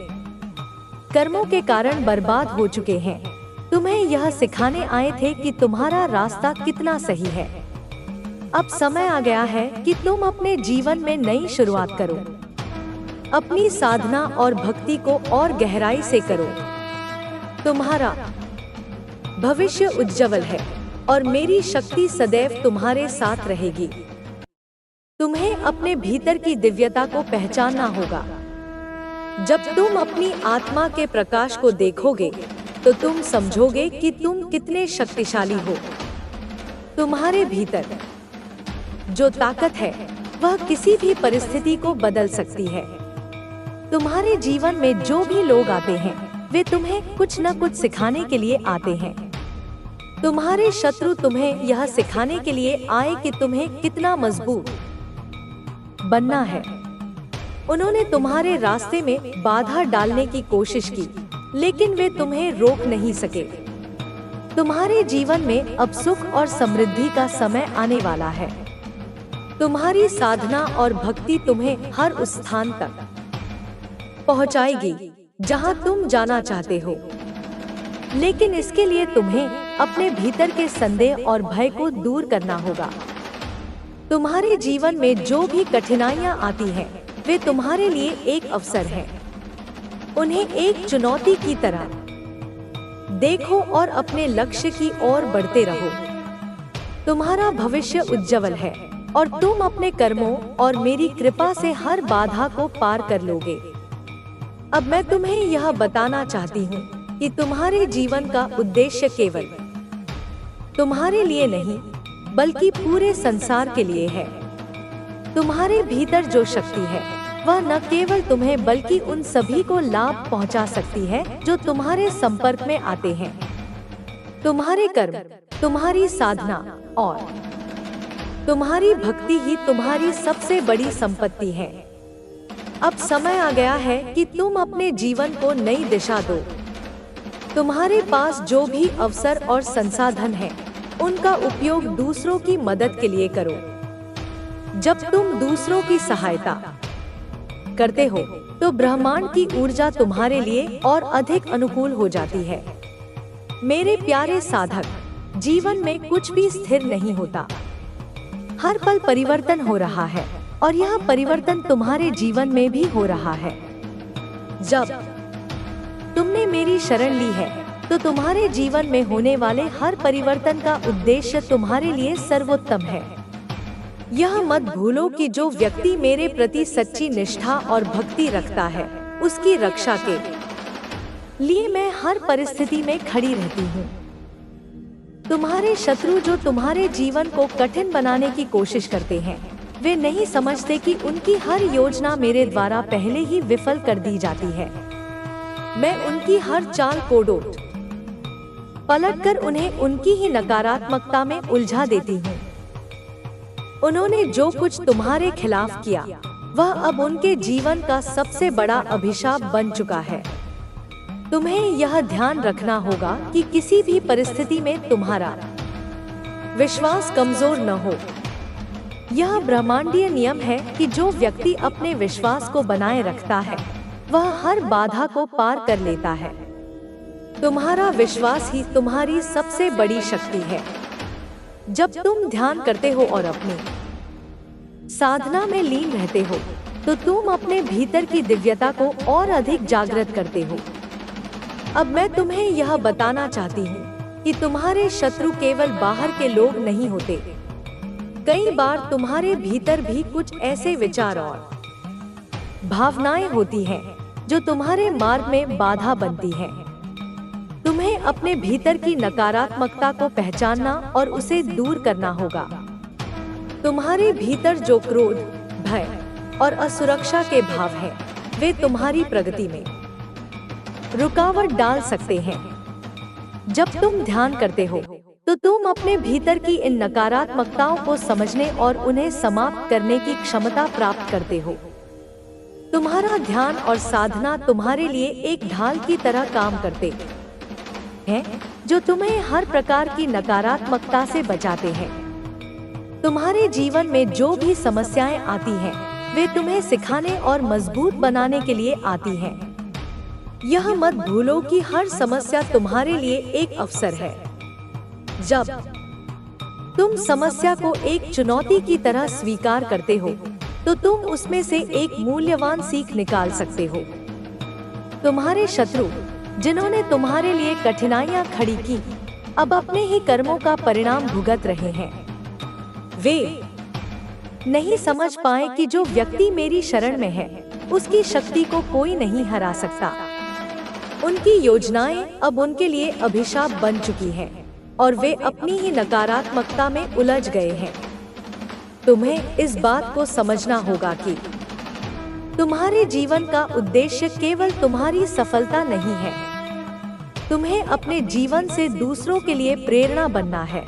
Speaker 1: कर्मों के कारण बर्बाद हो चुके हैं, तुम्हें यह सिखाने आए थे कि तुम्हारा रास्ता कितना सही है। अब समय आ गया है कि तुम अपने जीवन में नई शुरुआत करो। अपनी साधना और भक्ति को और गहराई से करो। तुम्हारा भविष्य उज्जवल है और मेरी शक्ति सदैव तुम्हारे साथ रहेगी। तुम्हें अपने भीतर की दिव्यता को पहचानना होगा। जब तुम अपनी आत्मा के प्रकाश को देखोगे, तो तुम समझोगे कि तुम कितने शक्तिशाली हो। तुम्हारे भीतर जो ताकत है, वह किसी भी परिस्थिति को बदल सकती है। तुम्हारे जीवन में जो भी लोग आते हैं, वे तुम्हें कुछ न कुछ सिखाने के लिए आते हैं। तुम्हारे शत्रु तुम्हें यह सिखाने के लिए आए कि तुम्हें कितना मजबूत बनना है। उन्होंने तुम्हारे रास्ते में बाधा डालने की कोशिश की, लेकिन वे तुम्हें रोक नहीं सके। तुम्हारे जीवन में अब सुख और समृद्धि का समय आने वाला है। तुम्हारी साधना और भक्ति तुम्हें हर उस स्थान तक पहुंचाएगी जहां तुम जाना चाहते हो। लेकिन इसके लिए तुम्हें अपने भीतर के संदेह और भय को दूर करना होगा। तुम्हारे जीवन में जो भी कठिनाइयां आती हैं, वे तुम्हारे लिए एक अवसर है। उन्हें एक चुनौती की तरह देखो और अपने लक्ष्य की ओर बढ़ते रहो। तुम्हारा भविष्य उज्जवल है और तुम अपने कर्मों और मेरी कृपा से हर बाधा को पार कर लोगे। अब मैं तुम्हें यह बताना चाहती हूँ कि तुम्हारे जीवन का उद्देश्य केवल तुम्हारे लिए नहीं, बल्कि पूरे संसार के लिए है। तुम्हारे भीतर जो शक्ति है वह न केवल तुम्हें बल्कि उन सभी को लाभ पहुंचा सकती है जो तुम्हारे संपर्क में आते हैं। तुम्हारे कर्म, तुम्हारी साधना और तुम्हारी भक्ति ही तुम्हारी सबसे बड़ी संपत्ति है। अब समय आ गया है कि तुम अपने जीवन को नई दिशा दो। तुम्हारे पास जो भी अवसर और संसाधन है, उनका उपयोग दूसरों की मदद के लिए करो। जब तुम दूसरों की सहायता करते हो तो ब्रह्मांड की ऊर्जा तुम्हारे लिए और अधिक अनुकूल हो जाती है। मेरे प्यारे साधक, जीवन में कुछ भी स्थिर नहीं होता। हर पल परिवर्तन हो रहा है और यह परिवर्तन तुम्हारे जीवन में भी हो रहा है। जब तुमने मेरी शरण ली है तो तुम्हारे जीवन में होने वाले हर परिवर्तन का उद्देश्य तुम्हारे लिए सर्वोत्तम है। यह मत भूलो कि जो व्यक्ति मेरे प्रति सच्ची निष्ठा और भक्ति रखता है, उसकी रक्षा के लिए मैं हर परिस्थिति में खड़ी रहती हूँ। तुम्हारे शत्रु जो तुम्हारे जीवन को कठिन बनाने की कोशिश करते हैं, वे नहीं समझते कि उनकी हर योजना मेरे द्वारा पहले ही विफल कर दी जाती है। मैं उनकी हर चाल को डोट पलटकर उन्हें उनकी ही नकारात्मकता में उलझा देती हूँ। उन्होंने जो कुछ तुम्हारे खिलाफ किया, वह अब उनके जीवन का सबसे बड़ा अभिशाप बन चुका है। तुम्हें यह ध्यान रखना होगा कि किसी भी परिस्थिति में तुम्हारा विश्वास कमजोर न हो। यह ब्रह्मांडीय नियम है कि जो व्यक्ति अपने विश्वास को बनाए रखता है, वह हर बाधा को पार कर लेता है। तुम्हारा विश्वास ही तुम्हारी सबसे बड़ी शक्ति है। जब तुम ध्यान करते हो और अपनी साधना में लीन रहते हो, तो तुम अपने भीतर की दिव्यता को और अधिक जागृत करते हो। अब मैं तुम्हें यह बताना चाहती हूँ कि तुम्हारे शत्रु केवल बाहर के लोग नहीं होते। कई बार तुम्हारे भीतर भी कुछ ऐसे विचार और भावनाएं होती हैं जो तुम्हारे मार्ग में बाधा बनती हैं। तुम्हें अपने भीतर की नकारात्मकता को पहचानना और उसे दूर करना होगा। तुम्हारे भीतर जो क्रोध, भय और असुरक्षा के भाव हैं, वे तुम्हारी प्रगति में रुकावट डाल सकते हैं। जब तुम ध्यान करते हो तो तुम अपने भीतर की इन नकारात्मकताओं को समझने और उन्हें समाप्त करने की क्षमता प्राप्त करते हो। तुम्हारा ध्यान और साधना तुम्हारे लिए एक ढाल की तरह काम करते हैं, जो तुम्हें हर प्रकार की नकारात्मकता से बचाते हैं। तुम्हारे जीवन में जो भी समस्याएं आती हैं, वे तुम्हें सिखाने और मजबूत बनाने के लिए आती हैं। यह मत भूलो कि हर समस्या तुम्हारे लिए एक अवसर है। जब तुम समस्या को एक चुनौती की तरह स्वीकार करते हो, तो तुम उसमें से एक मूल्यवान सीख निकाल सकते हो। तुम्हारे शत्रु, जिन्होंने तुम्हारे लिए कठिनाइयां खड़ी की, अब अपने ही कर्मों का परिणाम भुगत रहे हैं। वे नहीं समझ पाए कि जो व्यक्ति मेरी शरण में है, उसकी शक्ति को कोई नहीं हरा सकता। उनकी योजनाएं अब उनके लिए अभिशाप बन चुकी हैं और वे अपनी ही नकारात्मकता में उलझ गए हैं। तुम्हें इस बात को समझना होगा कि तुम्हारे जीवन का उद्देश्य केवल तुम्हारी सफलता नहीं है। तुम्हें अपने जीवन से दूसरों के लिए प्रेरणा बनना है।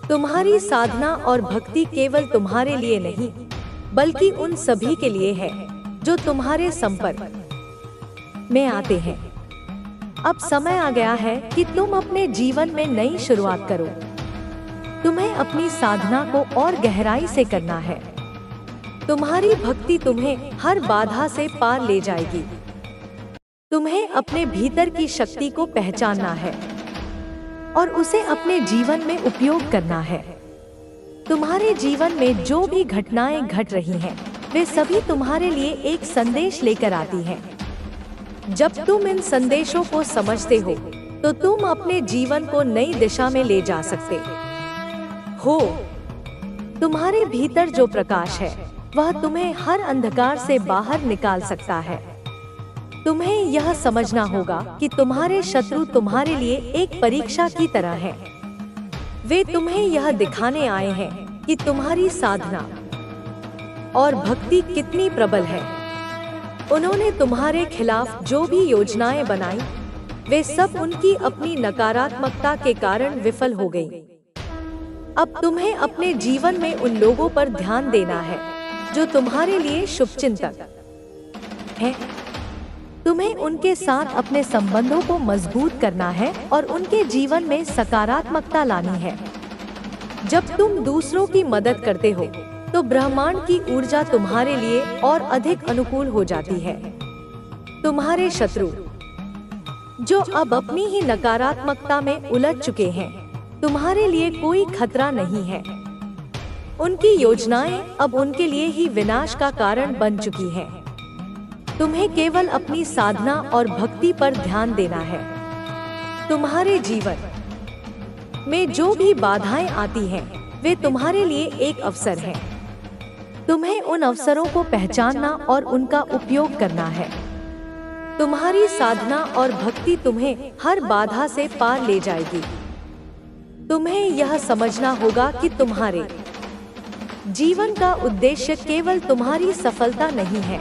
Speaker 1: तुम्हारी साधना और भक्ति केवल तुम्हारे लिए नहीं, बल्कि उन सभी के लिए है जो तुम्हारे संपर्क में आते हैं। अब समय आ गया है कि तुम अपने जीवन में नई शुरुआत करो। तुम्हें अपनी साधना को और गहराई से करना है। तुम्हारी भक्ति तुम्हें हर बाधा से पार ले जाएगी। तुम्हें अपने भीतर की शक्ति को पहचानना है और उसे अपने जीवन में उपयोग करना है। तुम्हारे जीवन में जो भी घटनाएं घट रही हैं, वे सभी तुम्हारे लिए एक संदेश लेकर आती हैं। जब तुम इन संदेशों को समझते हो, तो तुम अपने जीवन को नई दिशा में ले जा सकते हो। तुम्हारे भीतर जो प्रकाश है, वह तुम्हें हर अंधकार से बाहर निकाल सकता है। तुम्हें यह समझना होगा कि तुम्हारे शत्रु तुम्हारे लिए एक परीक्षा की तरह हैं। वे तुम्हें यह दिखाने आए हैं कि तुम्हारी साधना और भक्ति कितनी प्रबल है। उन्होंने तुम्हारे खिलाफ जो भी योजनाएं बनाई, वे सब उनकी अपनी नकारात्मकता के कारण विफल हो गई। अब तुम्हें अपने जीवन में उन लोगों पर ध्यान देना है जो तुम्हारे लिए शुभचिंतक हैं। तुम्हें उनके साथ अपने संबंधों को मजबूत करना है और उनके जीवन में सकारात्मकता लानी है। जब तुम दूसरों की मदद करते हो तो ब्रह्मांड की ऊर्जा तुम्हारे लिए और अधिक अनुकूल हो जाती है। तुम्हारे शत्रु जो अब अपनी ही नकारात्मकता में उलझ चुके हैं, तुम्हारे लिए कोई खतरा नहीं है। उनकी योजनाएं अब उनके लिए ही विनाश का कारण बन चुकी हैं। तुम्हें केवल अपनी साधना और भक्ति पर ध्यान देना है। तुम्हारे जीवन में जो भी बाधाएं आती हैं, वे तुम्हारे लिए एक अवसर हैं। तुम्हें उन अवसरों को पहचानना और उनका उपयोग करना है। तुम्हारी साधना और भक्ति तुम्हें हर बाधा से पार ले जाएगी। तुम्हें यह समझना होगा कि तुम्हारे जीवन का उद्देश्य केवल तुम्हारी सफलता नहीं है।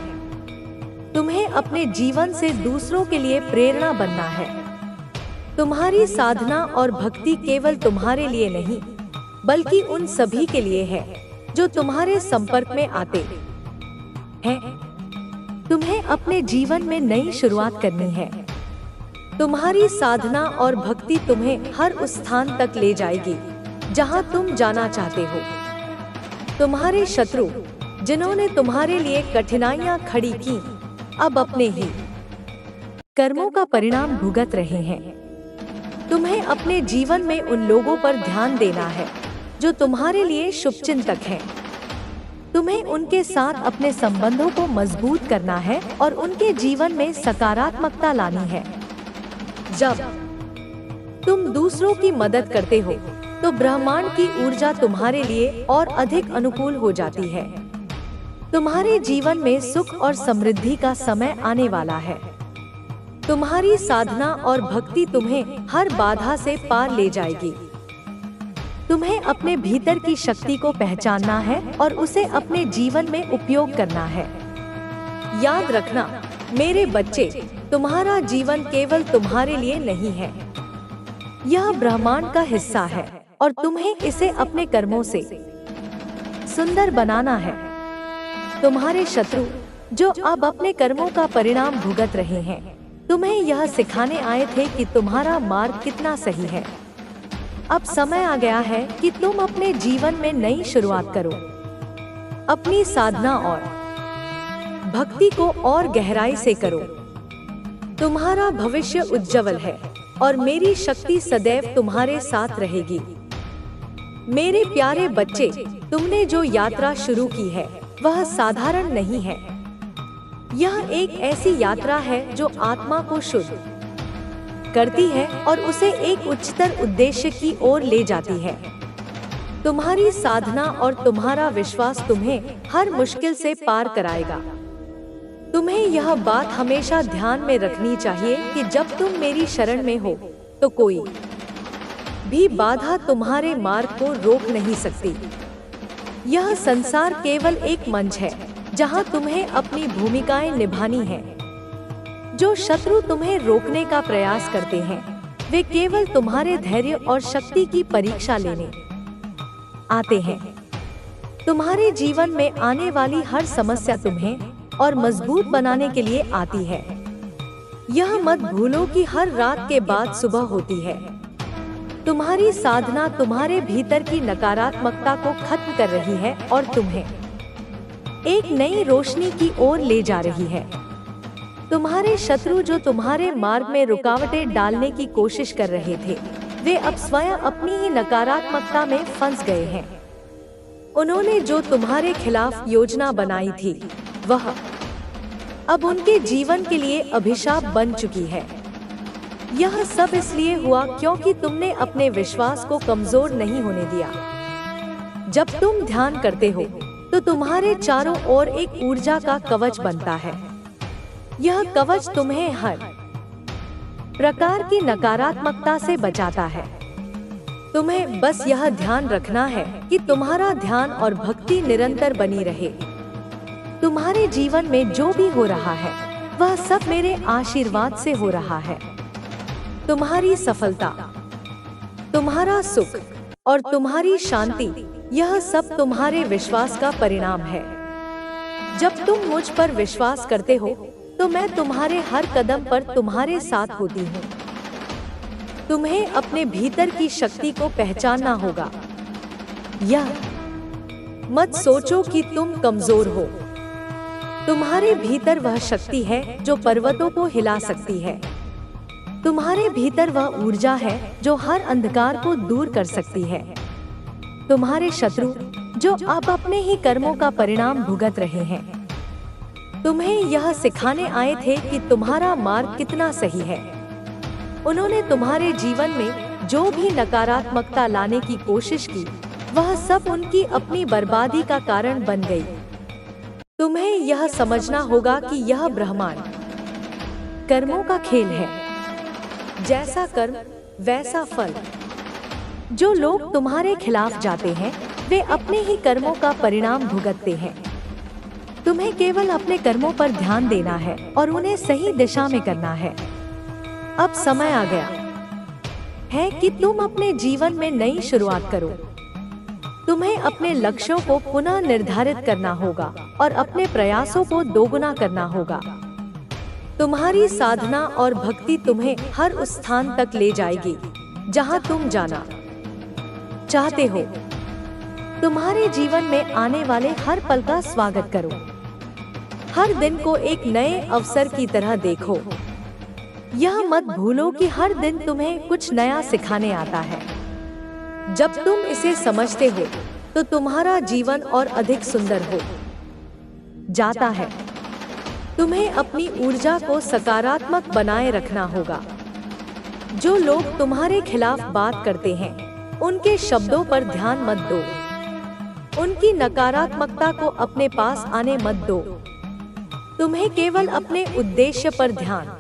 Speaker 1: तुम्हें अपने जीवन से दूसरों के लिए प्रेरणा बनना है। तुम्हारी साधना और भक्ति केवल तुम्हारे लिए नहीं, बल्कि उन सभी के लिए है जो तुम्हारे संपर्क में आते हैं। तुम्हें अपने जीवन में नई शुरुआत करनी है। तुम्हारी साधना और भक्ति तुम्हें हर उस स्थान तक ले जाएगी जहां तुम जाना चाहते हो। तुम्हारे शत्रु जिन्होंने तुम्हारे लिए कठिनाइयां खड़ी की, अब अपने ही कर्मों का परिणाम भुगत रहे हैं। तुम्हें अपने जीवन में उन लोगों पर ध्यान देना है जो तुम्हारे लिए शुभचिंतक हैं। तुम्हें उनके साथ अपने संबंधों को मजबूत करना है और उनके जीवन में सकारात्मकता लानी है। जब तुम दूसरों की मदद करते हो तो ब्रह्मांड की ऊर्जा तुम्हारे लिए और अधिक अनुकूल हो जाती है। तुम्हारे जीवन में सुख और समृद्धि का समय आने वाला है। तुम्हारी साधना और भक्ति तुम्हें हर बाधा से पार ले जाएगी। तुम्हें अपने भीतर की शक्ति को पहचानना है और उसे अपने जीवन में उपयोग करना है। याद रखना मेरे बच्चे, तुम्हारा जीवन केवल तुम्हारे लिए नहीं है। यह ब्रह्मांड का हिस्सा है और तुम्हें इसे अपने कर्मों से सुंदर बनाना है। तुम्हारे शत्रु जो अब अपने कर्मों का परिणाम भुगत रहे हैं, तुम्हें यह सिखाने आए थे कि तुम्हारा मार्ग कितना सही है। अब समय आ गया है कि तुम अपने जीवन में नई शुरुआत करो। अपनी साधना और भक्ति को और गहराई से करो। तुम्हारा भविष्य उज्जवल है और मेरी शक्ति सदैव तुम्हारे साथ रहेगी। मेरे प्यारे बच्चे, तुमने जो यात्रा शुरू की है वह साधारण नहीं है। यह एक ऐसी यात्रा है जो आत्मा को शुद्ध करती है और उसे एक उच्चतर उद्देश्य की ओर ले जाती है। तुम्हारी साधना और तुम्हारा विश्वास तुम्हें हर मुश्किल से पार कराएगा। तुम्हें यह बात हमेशा ध्यान में रखनी चाहिए कि जब तुम मेरी शरण में हो तो कोई भी बाधा तुम्हारे मार्ग को रोक नहीं सकती। यह संसार केवल एक मंच है जहां तुम्हें अपनी भूमिकाएं निभानी है। जो शत्रु तुम्हें रोकने का प्रयास करते हैं, वे केवल तुम्हारे धैर्य और शक्ति की परीक्षा लेने आते हैं। तुम्हारे जीवन में आने वाली हर समस्या तुम्हें और मजबूत बनाने के लिए आती है। यह मत भूलो कि हर रात के बाद सुबह होती है। तुम्हारी साधना तुम्हारे भीतर की नकारात्मकता को खत्म कर रही है और तुम्हें एक नई रोशनी की ओर ले जा रही है। तुम्हारे शत्रु जो तुम्हारे मार्ग में रुकावटें डालने की कोशिश कर रहे थे, वे अब स्वयं अपनी ही नकारात्मकता में फंस गए हैं। उन्होंने जो तुम्हारे खिलाफ योजना बनाई थी, वह अब उनके जीवन के लिए अभिशाप बन चुकी है। यह सब इसलिए हुआ क्योंकि तुमने अपने विश्वास को कमजोर नहीं होने दिया। जब तुम ध्यान करते हो तो तुम्हारे चारों ओर एक ऊर्जा का कवच बनता है। यह कवच तुम्हें हर प्रकार की नकारात्मकता से बचाता है। तुम्हें बस यह ध्यान रखना है कि तुम्हारा ध्यान और भक्ति निरंतर बनी रहे। तुम्हारे जीवन में जो भी हो रहा है वह सब मेरे आशीर्वाद से हो रहा है। तुम्हारी सफलता, तुम्हारा सुख और तुम्हारी शांति, यह सब तुम्हारे विश्वास का परिणाम है। जब तुम मुझ पर विश्वास करते हो तो मैं तुम्हारे हर कदम पर तुम्हारे साथ होती हूँ। तुम्हें अपने भीतर की शक्ति को पहचानना होगा। यह मत सोचो कि तुम कमजोर हो। तुम्हारे भीतर वह शक्ति है जो पर्वतों को हिला सकती है। तुम्हारे भीतर वह ऊर्जा है जो हर अंधकार को दूर कर सकती है। तुम्हारे शत्रु जो अब अपने ही कर्मों का परिणाम भुगत रहे हैं, तुम्हें यह सिखाने आए थे कि तुम्हारा मार्ग कितना सही है। उन्होंने तुम्हारे जीवन में जो भी नकारात्मकता लाने की कोशिश की, वह सब उनकी अपनी बर्बादी का कारण बन गई। तुम्हें यह समझना होगा कि यह ब्रह्मांड कर्मों का खेल है। जैसा कर्म वैसा फल। जो लोग तुम्हारे खिलाफ जाते हैं वे अपने ही कर्मों का परिणाम भुगतते हैं। तुम्हें केवल अपने कर्मों पर ध्यान देना है और उन्हें सही दिशा में करना है। अब समय आ गया है कि तुम अपने जीवन में नई शुरुआत करो। तुम्हें अपने लक्ष्यों को पुनः निर्धारित करना होगा और अपने प्रयासों को दोगुना करना होगा। तुम्हारी साधना और भक्ति तुम्हें हर उस स्थान तक ले जाएगी जहां तुम जाना चाहते हो। तुम्हारे जीवन में आने वाले हर पल का स्वागत करो। हर दिन को एक नए अवसर की तरह देखो। यह मत भूलो कि हर दिन तुम्हें कुछ नया सिखाने आता है। जब तुम इसे समझते हो तो तुम्हारा जीवन और अधिक सुंदर हो जाता है। तुम्हें अपनी ऊर्जा को सकारात्मक बनाए रखना होगा। जो लोग तुम्हारे खिलाफ बात करते हैं, उनके शब्दों पर ध्यान मत दो। उनकी नकारात्मकता को अपने पास आने मत दो। तुम्हें केवल अपने उद्देश्य पर ध्यान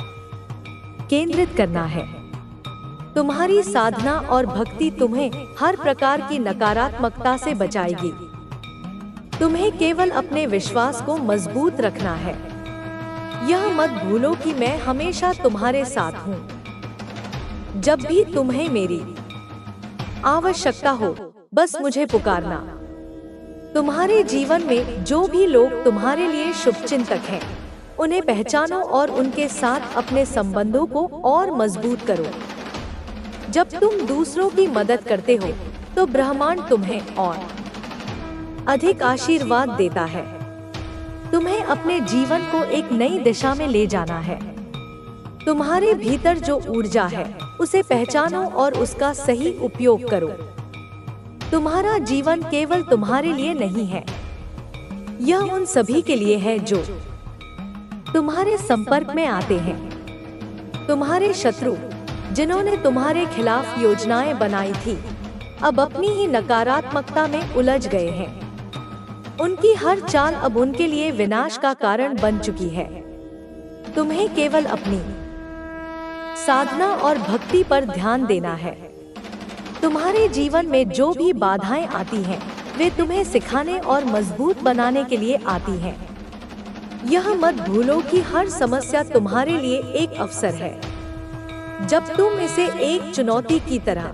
Speaker 1: केंद्रित करना है। तुम्हारी साधना और भक्ति तुम्हें हर प्रकार की नकारात्मकता से बचाएगी। तुम्हें केवल अपने विश्वास को मजबूत रखना है। यह मत भूलो कि मैं हमेशा तुम्हारे साथ हूँ। जब भी तुम्हें मेरी आवश्यकता हो, बस मुझे पुकारना। तुम्हारे जीवन में जो भी लोग तुम्हारे लिए शुभचिंतक हैं, उन्हें पहचानो और उनके साथ अपने संबंधों को और मजबूत करो। जब तुम दूसरों की मदद करते हो तो ब्रह्मांड तुम्हें और अधिक आशीर्वाद देता है। तुम्हें अपने जीवन को एक नई दिशा में ले जाना है। तुम्हारे भीतर जो ऊर्जा है उसे पहचानो और उसका सही उपयोग करो। तुम्हारा जीवन केवल तुम्हारे लिए नहीं है, यह उन सभी के लिए है जो तुम्हारे संपर्क में आते हैं। तुम्हारे शत्रु जिन्होंने तुम्हारे खिलाफ योजनाएं बनाई थी, अब अपनी ही नकारात्मकता में उलझ गए हैं। उनकी हर चाल अब उनके लिए विनाश का कारण बन चुकी है। तुम्हें केवल अपनी साधना और भक्ति पर ध्यान देना है। तुम्हारे जीवन में जो भी बाधाएं आती हैं, वे तुम्हें सिखाने और मजबूत बनाने के लिए आती हैं। यह मत भूलो कि हर समस्या तुम्हारे लिए एक अवसर है। जब तुम इसे एक चुनौती की तरह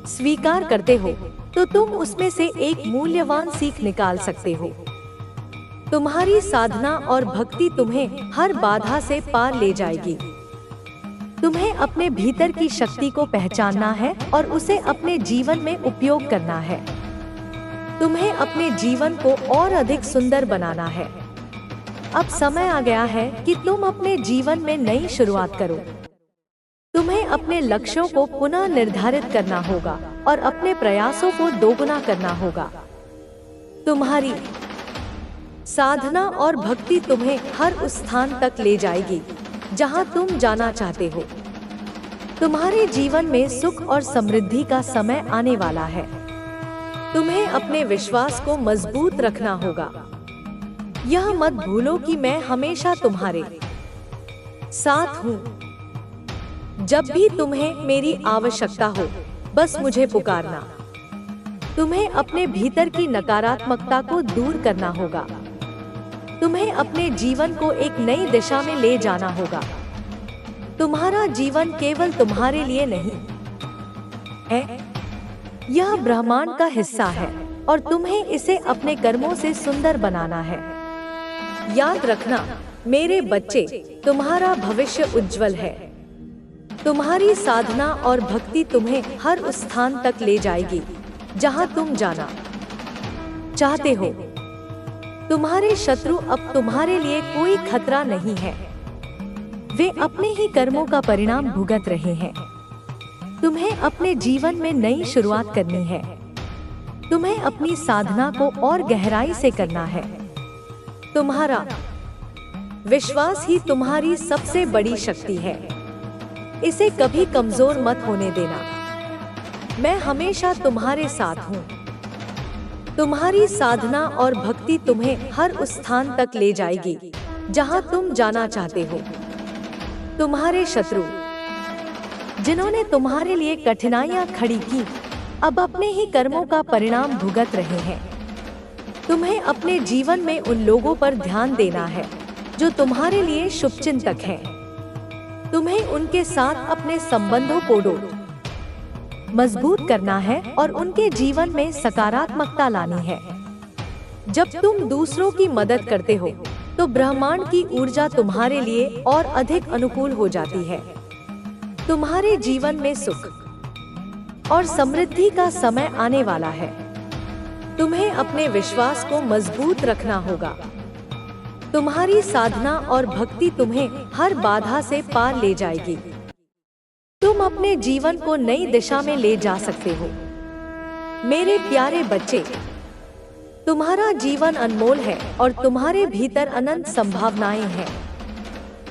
Speaker 1: स्वीकार करते हो तो तुम उसमें से एक मूल्यवान सीख निकाल सकते हो। तुम्हारी साधना और भक्ति तुम्हें हर बाधा से पार ले जाएगी। तुम्हें अपने भीतर की शक्ति को पहचानना है और उसे अपने जीवन में उपयोग करना है। तुम्हें अपने जीवन को और अधिक सुंदर बनाना है। अब समय आ गया है कि तुम अपने जीवन में नई शुरुआत करो। तुम्हें अपने लक्ष्यों को पुनः निर्धारित करना होगा और अपने प्रयासों को दोगुना करना होगा। तुम्हारी साधना और भक्ति तुम्हें हर उस स्थान तक ले जाएगी जहां तुम जाना चाहते हो। तुम्हारे जीवन में सुख और समृद्धि का समय आने वाला है। तुम्हें अपने विश्वास को मजबूत रखना होगा। यह मत भूलो कि मैं हमेशा तुम्हारे साथ हूँ। जब भी तुम्हें मेरी आवश्यकता हो, बस मुझे पुकारना। तुम्हें अपने भीतर की नकारात्मकता को दूर करना होगा। तुम्हें अपने जीवन को एक नई दिशा में ले जाना होगा। तुम्हारा जीवन केवल तुम्हारे लिए नहीं है, यह ब्रह्मांड का हिस्सा है और तुम्हें इसे अपने कर्मों से सुंदर बनाना है। याद रखना मेरे बच्चे, तुम्हारा भविष्य उज्जवल है। तुम्हारी साधना और भक्ति तुम्हें हर उस स्थान तक ले जाएगी जहां तुम जाना चाहते हो। तुम्हारे शत्रु अब तुम्हारे लिए कोई खतरा नहीं है। वे अपने ही कर्मों का परिणाम भुगत रहे हैं। तुम्हें अपने जीवन में नई शुरुआत करनी है। तुम्हें अपनी साधना को और गहराई से करना है। तुम्हारा विश्वास ही तुम्हारी सबसे बड़ी शक्ति है। इसे कभी कमजोर मत होने देना। मैं हमेशा तुम्हारे साथ हूँ। तुम्हारी साधना और भक्ति तुम्हें हर उस स्थान तक ले जाएगी जहां तुम जाना चाहते हो। तुम्हारे शत्रु जिन्होंने तुम्हारे लिए कठिनाइयां खड़ी की, अब अपने ही कर्मों का परिणाम भुगत रहे हैं। तुम्हें अपने जीवन में उन लोगों पर ध्यान देना है जो तुम्हारे लिए शुभचिंतक हैं। तुम्हें उनके साथ अपने संबंधों को मजबूत करना है और उनके जीवन में सकारात्मकता लानी है। जब तुम दूसरों की मदद करते हो तो ब्रह्मांड की ऊर्जा तुम्हारे लिए और अधिक अनुकूल हो जाती है। तुम्हारे जीवन में सुख और समृद्धि का समय आने वाला है। तुम्हें अपने विश्वास को मजबूत रखना होगा। तुम्हारी साधना और भक्ति तुम्हें हर बाधा से पार ले जाएगी। तुम अपने जीवन को नई दिशा में ले जा सकते हो। मेरे प्यारे बच्चे, तुम्हारा जीवन अनमोल है और तुम्हारे भीतर अनंत संभावनाएं हैं।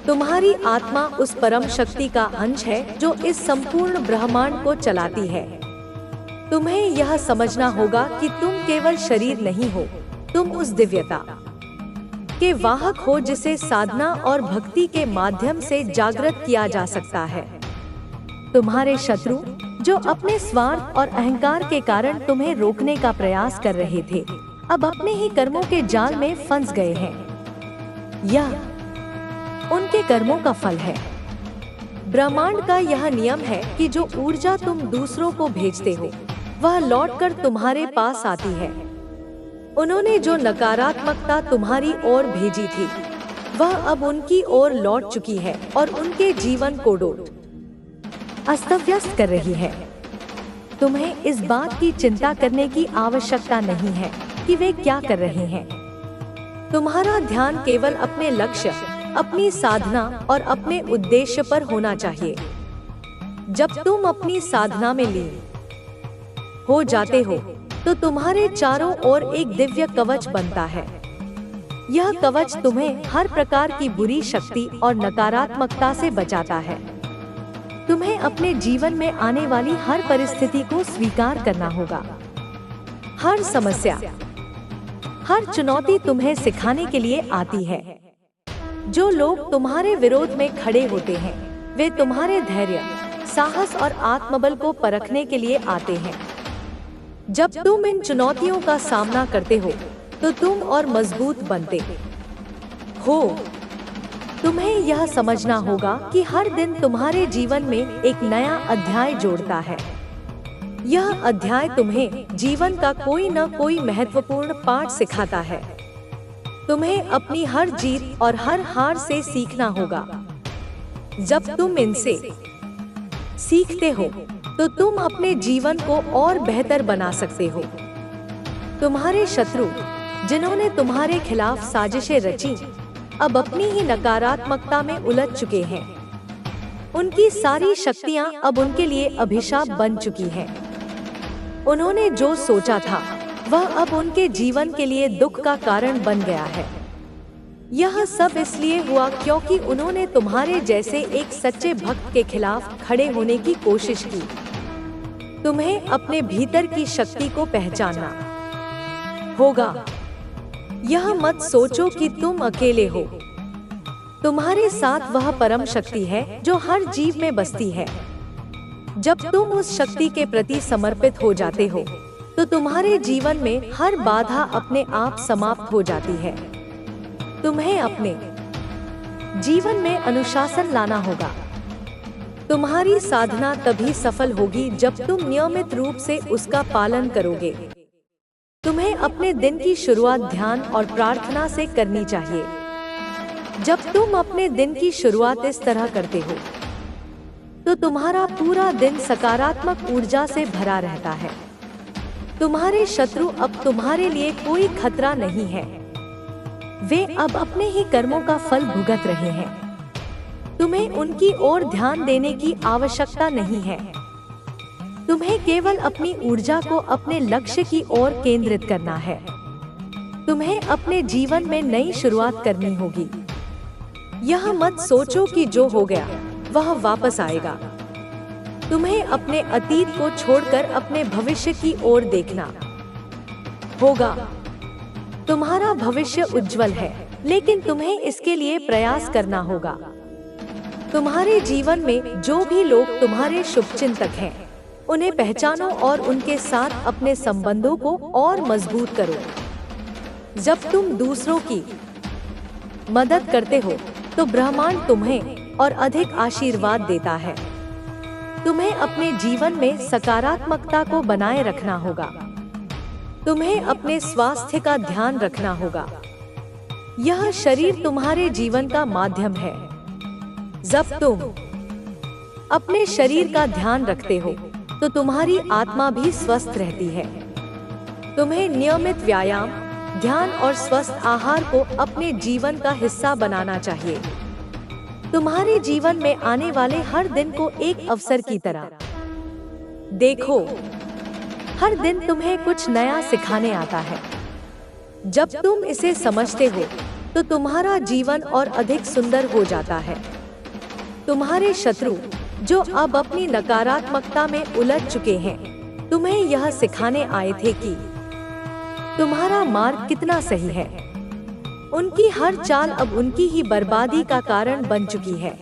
Speaker 1: तुम्हारी आत्मा उस परम शक्ति का अंश है जो इस संपूर्ण ब्रह्मांड को चलाती है। तुम्हें यह समझना होगा कि तुम केवल शरीर नहीं हो, तुम उस दिव्यता के वाहक हो जिसे साधना और भक्ति के माध्यम से जागृत किया जा सकता है। तुम्हारे शत्रु जो अपने स्वार्थ और अहंकार के कारण तुम्हें रोकने का प्रयास कर रहे थे, अब अपने ही कर्मों के जाल में फंस गए हैं। यह उनके कर्मों का फल है। ब्रह्मांड का यह नियम है कि जो ऊर्जा तुम दूसरों को भेजते हो वह लौटकर तुम्हारे पास आती है। उन्होंने जो नकारात्मकता तुम्हारी ओर भेजी थी वह अब उनकी ओर लौट चुकी है और उनके जीवन को अस्त व्यस्त कर रही है। तुम्हें इस बात की चिंता करने की आवश्यकता नहीं है कि वे क्या कर रहे हैं। तुम्हारा ध्यान केवल अपने लक्ष्य, अपनी साधना और अपने उद्देश्य पर होना चाहिए। जब तुम अपनी साधना में लीन हो जाते हो तो तुम्हारे चारों ओर एक दिव्य कवच बनता है। यह कवच तुम्हें हर प्रकार की बुरी शक्ति और नकारात्मकता से बचाता है। तुम्हें अपने जीवन में आने वाली हर परिस्थिति को स्वीकार करना होगा। हर समस्या, हर चुनौती तुम्हें सिखाने के लिए आती है। जो लोग तुम्हारे विरोध में खड़े होते हैं वे तुम्हारे धैर्य, साहस और आत्मबल को परखने के लिए आते हैं। जब तुम इन चुनौतियों का सामना करते हो तो तुम और मजबूत बनते हो। तुम्हें यह समझना होगा कि हर दिन तुम्हारे जीवन में एक नया अध्याय जोड़ता है। यह अध्याय तुम्हें जीवन का कोई न कोई महत्वपूर्ण पाठ सिखाता है। तुम्हें अपनी हर जीत और हर हार से सीखना होगा। जब तुम इनसे सीखते हो तो तुम अपने जीवन को और बेहतर बना सकते हो। तुम्हारे शत्रु जिन्होंने तुम्हारे खिलाफ साजिशें रची अब अपनी ही नकारात्मकता में उलझ चुके हैं। उनकी सारी शक्तियां अब उनके लिए अभिशाप बन चुकी हैं। उन्होंने जो सोचा था वह अब उनके जीवन के लिए दुख का कारण बन गया है। यह सब इसलिए हुआ क्योंकि उन्होंने तुम्हारे जैसे एक सच्चे भक्त के खिलाफ खड़े होने की कोशिश की। तुम्हें अपने भीतर की शक्ति को पहचानना होगा। यह मत सोचो कि तुम अकेले हो। तुम्हारे साथ वह परम शक्ति है जो हर जीव में बसती है। जब तुम उस शक्ति के प्रति समर्पित हो जाते हो, तो तुम्हारे जीवन में हर बाधा अपने आप समाप्त हो जाती है। तुम्हें अपने जीवन में अनुशासन लाना होगा। तुम्हारी साधना तभी सफल होगी जब तुम नियमित रूप से उसका पालन करोगे। तुम्हें अपने दिन की शुरुआत ध्यान और प्रार्थना से करनी चाहिए। जब तुम अपने दिन की शुरुआत इस तरह करते हो, तो तुम्हारा पूरा दिन सकारात्मक ऊर्जा से भरा रहता है। तुम्हारे शत्रु अब तुम्हारे लिए कोई खतरा नहीं है। वे अब अपने ही कर्मों का फल भुगत रहे हैं। तुम्हें उनकी ओर ध्यान देने की आवश्यकता नहीं है। तुम्हें केवल अपनी ऊर्जा को अपने लक्ष्य की ओर केंद्रित करना है। तुम्हें अपने जीवन में नई शुरुआत करनी होगी। यह मत सोचो कि जो हो गया वह वापस आएगा। तुम्हें अपने अतीत को छोड़कर अपने भविष्य की ओर देखना होगा। तुम्हारा भविष्य उज्जवल है, लेकिन तुम्हें इसके लिए प्रयास करना होगा। तुम्हारे जीवन में जो भी लोग तुम्हारे शुभचिंतक हैं, उन्हें पहचानो और उनके साथ अपने संबंधों को और मजबूत करो। जब तुम दूसरों की मदद करते हो, तो ब्रह्मांड तुम्हें और अधिक आशीर्वाद देता है। तुम्हें अपने जीवन में सकारात्मकता को बनाए रखना होगा। तुम्हें अपने स्वास्थ्य का ध्यान रखना होगा। यह शरीर तुम्हारे जीवन का माध्यम है। जब तुम अपने शरीर का ध्यान रखते हो, तो तुम्हारी आत्मा भी स्वस्थ रहती है। तुम्हें नियमित व्यायाम, ध्यान और स्वस्थ आहार को अपने जीवन का हिस्सा बनाना चाहिए। तुम्हारे जीवन में आने वाले हर दिन को एक अवसर की तरह देखो। हर दिन तुम्हें कुछ नया सिखाने आता है। जब तुम इसे समझते हो, तो तुम्हारा जीवन और अधिक सुंदर हो जाता है। तुम्हारे शत्रु, जो अब अपनी नकारात्मकता में उलझ चुके हैं, तुम्हें यह सिखाने आए थे कि तुम्हारा मार्ग कितना सही है। उनकी हर चाल अब उनकी ही बर्बादी का कारण बन चुकी है।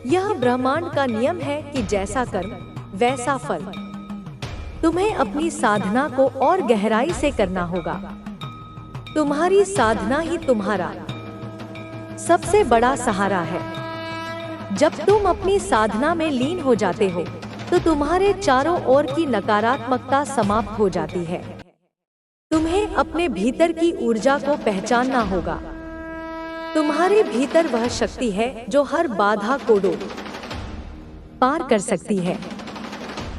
Speaker 1: यह ब्रह्मांड का नियम है कि जैसा कर्म वैसा फल। तुम्हें अपनी साधना को और गहराई से करना होगा। तुम्हारी साधना ही तुम्हारा सबसे बड़ा सहारा है। जब तुम अपनी साधना में लीन हो जाते हो, तो तुम्हारे चारों ओर की नकारात्मकता समाप्त हो जाती है। तुम्हें अपने भीतर की ऊर्जा को पहचानना होगा। तुम्हारे भीतर वह शक्ति है जो हर बाधा को पार कर सकती है।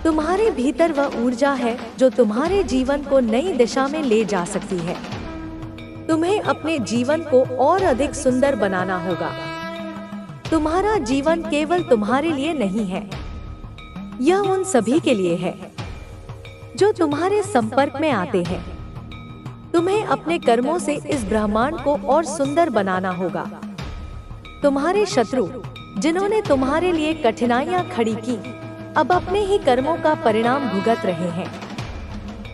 Speaker 1: तुम्हारे भीतर वह ऊर्जा है जो तुम्हारे जीवन को नई दिशा में ले जा सकती है। तुम्हें अपने जीवन को और अधिक सुंदर बनाना होगा। तुम्हारा जीवन केवल तुम्हारे लिए नहीं है, यह उन सभी के लिए है जो तुम्हारे संपर्क में आते हैं। तुम्हें अपने कर्मों से इस ब्रह्मांड को और सुंदर बनाना होगा। तुम्हारे शत्रु, जिन्होंने तुम्हारे लिए कठिनाइयां खड़ी की, अब अपने ही कर्मों का परिणाम भुगत रहे हैं।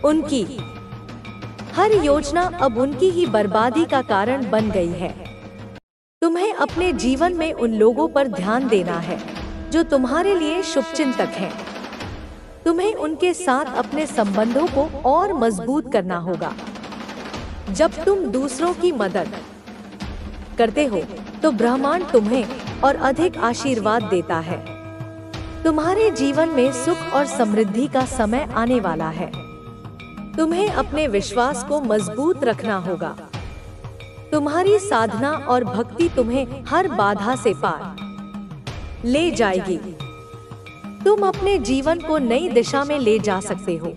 Speaker 1: उनकी हर योजना अब उनकी ही बर्बादी का कारण बन गई है। तुम्हें अपने जीवन में उन लोगों पर ध्यान देना है जो तुम्हारे लिए शुभचिंतक हैं। तुम्हें उनके साथ अपने संबंधों को और मजबूत करना होगा। जब तुम दूसरों की मदद करते हो, तो ब्रह्मांड तुम्हें और अधिक आशीर्वाद देता है। तुम्हारे जीवन में सुख और समृद्धि का समय आने वाला है। तुम्हें अपने विश्वास को मजबूत रखना होगा। तुम्हारी साधना और भक्ति तुम्हें हर बाधा से पार ले जाएगी। तुम अपने जीवन को नई दिशा में ले जा सकते हो।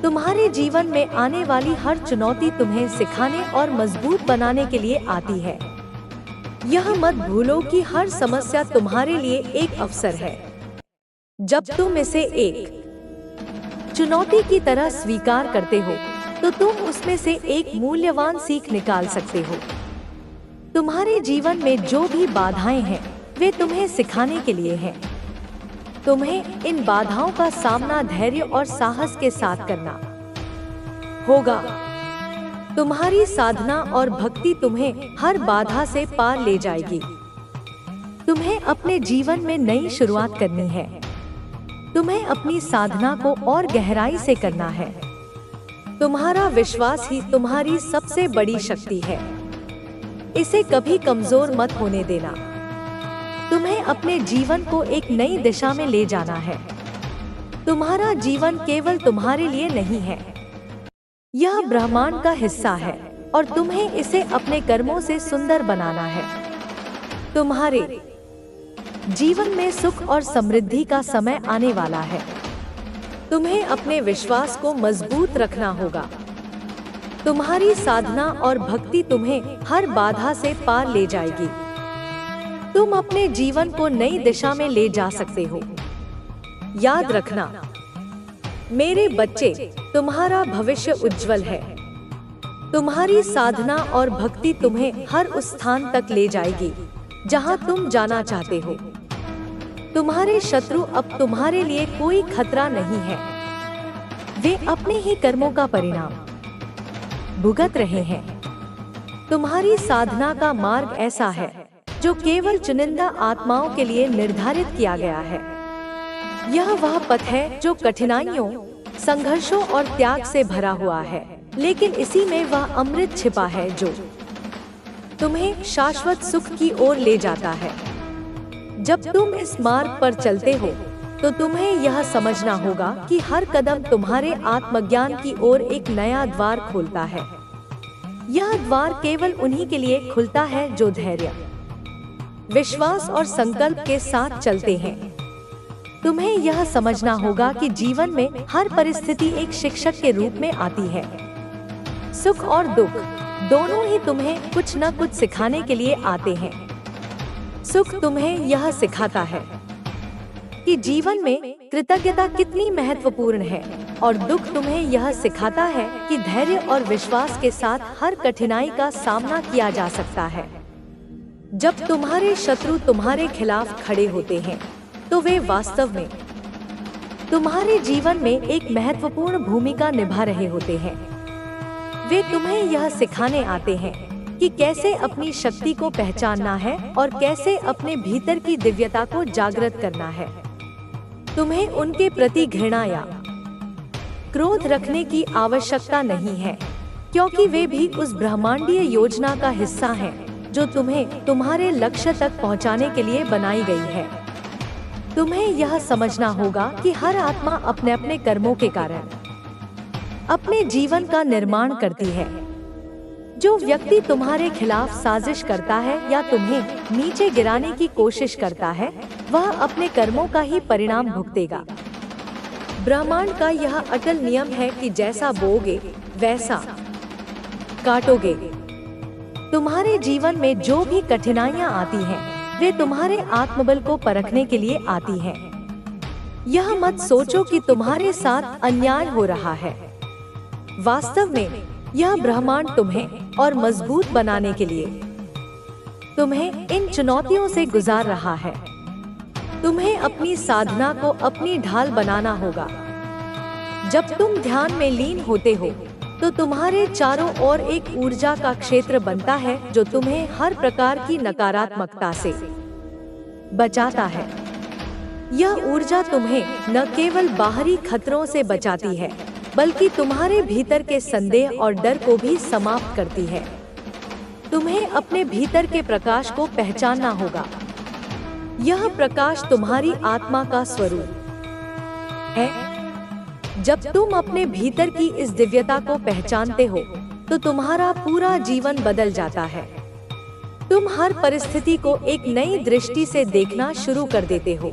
Speaker 1: तुम्हारे जीवन में आने वाली हर चुनौती तुम्हें सिखाने और मजबूत बनाने के लिए आती है। यह मत भूलो कि हर समस्या तुम्हारे लिए एक अवसर है। जब तुम इसे एक चुनौती की तरह स्वीकार करते हो, तो तुम उसमें से एक मूल्यवान सीख निकाल सकते हो। तुम्हारे जीवन में जो भी बाधाएं हैं, वे तुम्हें सिखाने के लिए हैं। तुम्हें इन बाधाओं का सामना धैर्य और साहस के साथ करना होगा। तुम्हारी साधना और भक्ति तुम्हें हर बाधा से पार ले जाएगी। तुम्हें अपने जीवन में नई शुरुआत करनी है। तुम्हें अपनी साधना को और गहराई से करना है। तुम्हारा विश्वास ही तुम्हारी सबसे बड़ी शक्ति है। इसे कभी कमजोर मत होने देना। तुम्हें अपने जीवन को एक नई दिशा में ले जाना है। तुम्हारा जीवन केवल तुम्हारे लिए नहीं है, यह ब्रह्मांड का हिस्सा है और तुम्हें इसे अपने कर्मों से सुंदर बनाना है। तुम्हारे जीवन में सुख और समृद्धि का समय आने वाला है। तुम्हें अपने विश्वास को मजबूत रखना होगा। तुम्हारी साधना और भक्ति तुम्हें हर बाधा से पार ले जाएगी। तुम अपने जीवन को नई दिशा में ले जा सकते हो। याद रखना मेरे बच्चे, तुम्हारा भविष्य उज्जवल है। तुम्हारी साधना और भक्ति तुम्हें हर उस स्थान तक ले जाएगी जहां तुम जाना चाहते हो। तुम्हारे शत्रु अब तुम्हारे लिए कोई खतरा नहीं है। वे अपने ही कर्मों का परिणाम भुगत रहे हैं। तुम्हारी साधना का मार्ग ऐसा है जो केवल चुनिंदा आत्माओं के लिए निर्धारित किया गया है। यह वह पथ है जो कठिनाइयों, संघर्षों और त्याग से भरा हुआ है, लेकिन इसी में वह अमृत छिपा है जो तुम्हें शाश्वत सुख की ओर ले जाता है। जब तुम इस मार्ग पर चलते हो तो तुम्हें यह समझना होगा कि हर कदम तुम्हारे आत्मज्ञान की ओर एक नया द्वार खोलता है। यह द्वार केवल उन्हीं के लिए खुलता है जो धैर्य, विश्वास और संकल्प के साथ चलते हैं। तुम्हें यह समझना होगा कि जीवन में हर परिस्थिति एक शिक्षक के रूप में आती है। सुख और दुख दोनों ही तुम्हें कुछ न कुछ सिखाने के लिए आते हैं। सुख तुम्हें यह सिखाता है कि जीवन में कृतज्ञता कितनी महत्वपूर्ण है, और दुख तुम्हें यह सिखाता है कि धैर्य और विश्वास के साथ हर कठिनाई का सामना किया जा सकता है। जब तुम्हारे शत्रु तुम्हारे खिलाफ खड़े होते हैं तो वे वास्तव में तुम्हारे जीवन में एक महत्वपूर्ण भूमिका निभा रहे होते हैं। वे तुम्हें यह सिखाने आते हैं कि कैसे अपनी शक्ति को पहचानना है और कैसे अपने भीतर की दिव्यता को जागृत करना है। तुम्हें उनके प्रति घृणा या क्रोध रखने की आवश्यकता नहीं है, क्योंकि वे भी उस ब्रह्मांडीय योजना का हिस्सा हैं जो तुम्हें तुम्हारे लक्ष्य तक पहुंचाने के लिए बनाई गई है। तुम्हें यह समझना होगा कि हर आत्मा अपने अपने कर्मों के कारण अपने जीवन का निर्माण करती है। जो व्यक्ति तुम्हारे खिलाफ साजिश करता है या तुम्हें नीचे गिराने की कोशिश करता है, वह अपने कर्मों का ही परिणाम भुगतेगा। ब्रह्मांड का यह अटल नियम है कि जैसा बोओगे वैसा काटोगे। तुम्हारे जीवन में जो भी कठिनाइयां आती हैं, वे तुम्हारे आत्मबल को परखने के लिए आती हैं। यह मत सोचो कि तुम्हारे साथ अन्याय हो रहा है। वास्तव में यह ब्रह्मांड तुम्हें और मजबूत बनाने के लिए तुम्हें इन चुनौतियों से गुजार रहा है। तुम्हें अपनी साधना को अपनी ढाल बनाना होगा। जब तुम ध्यान में लीन होते हो तो तुम्हारे चारों ओर एक ऊर्जा का क्षेत्र बनता है जो तुम्हें हर प्रकार की नकारात्मकता से बचाता है। यह ऊर्जा तुम्हें न केवल बाहरी खतरों से बचाती है, बल्कि तुम्हारे भीतर के संदेह और डर को भी समाप्त करती है। तुम्हें अपने भीतर के प्रकाश को पहचानना होगा। यह प्रकाश तुम्हारी आत्मा का स्वरूप है। जब तुम अपने भीतर की इस दिव्यता को पहचानते हो तो तुम्हारा पूरा जीवन बदल जाता है। तुम हर परिस्थिति को एक नई दृष्टि से देखना शुरू कर देते हो।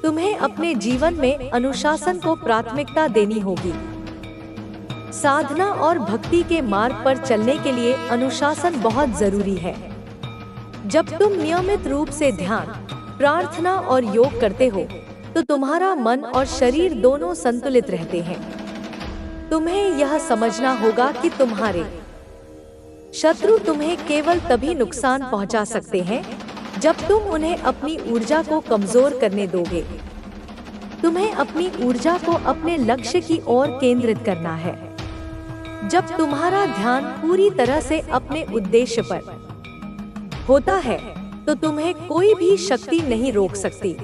Speaker 1: तुम्हें अपने जीवन में अनुशासन को प्राथमिकता देनी होगी। साधना और भक्ति के मार्ग पर चलने के लिए अनुशासन बहुत जरूरी है। जब तुम नियमित रूप से ध्यान, प्रार्थना और योग करते हो तो तुम्हारा मन और शरीर दोनों संतुलित रहते हैं। तुम्हें यह समझना होगा कि तुम्हारे शत्रु तुम्हें केवल तभी नुकसान पहुंचा सकते हैं जब तुम उन्हें अपनी ऊर्जा को कमजोर करने दोगे। तुम्हें अपनी ऊर्जा को अपने लक्ष्य की ओर केंद्रित करना है। जब तुम्हारा ध्यान पूरी तरह से अपने उद्देश्य पर होता है तो तुम्हें कोई भी शक्ति नहीं रोक सकती।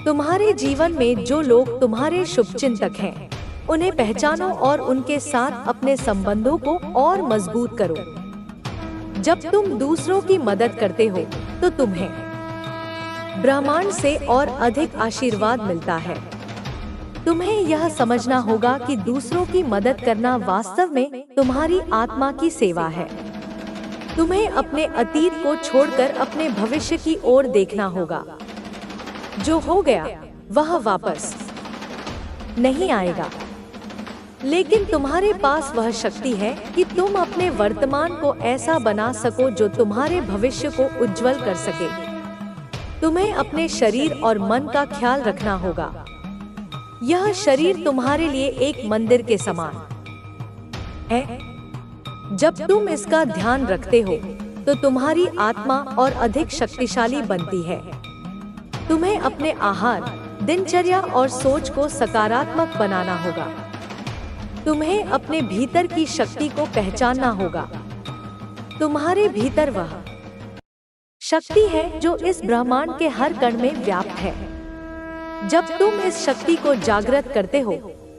Speaker 1: तुम्हारे जीवन में जो लोग तुम्हारे शुभचिंतक हैं, उन्हें पहचानो और उनके साथ अपने संबंधों को और मजबूत करो। जब तुम दूसरों की मदद करते हो तो तुम्हें ब्रह्मांड से और अधिक आशीर्वाद मिलता है। तुम्हें यह समझना होगा कि दूसरों की मदद करना वास्तव में तुम्हारी आत्मा की सेवा है। तुम्हें अपने अतीत को छोड़कर अपने भविष्य की ओर देखना होगा। जो हो गया वह वापस नहीं आएगा, लेकिन तुम्हारे पास वह शक्ति है कि तुम अपने वर्तमान को ऐसा बना सको जो तुम्हारे भविष्य को उज्जवल कर सके। तुम्हें अपने शरीर और मन का ख्याल रखना होगा। यह शरीर तुम्हारे लिए एक मंदिर के समान है। जब तुम इसका ध्यान रखते हो तो तुम्हारी आत्मा और अधिक शक्तिशाली बनती है। तुम्हें अपने आहार, दिनचर्या और सोच को सकारात्मक बनाना होगा। तुम्हें अपने भीतर की शक्ति को पहचानना होगा। तुम्हारे भीतर वह शक्ति है जो इस ब्रह्मांड के हर कण में व्याप्त है। जब तुम इस शक्ति को जागृत करते हो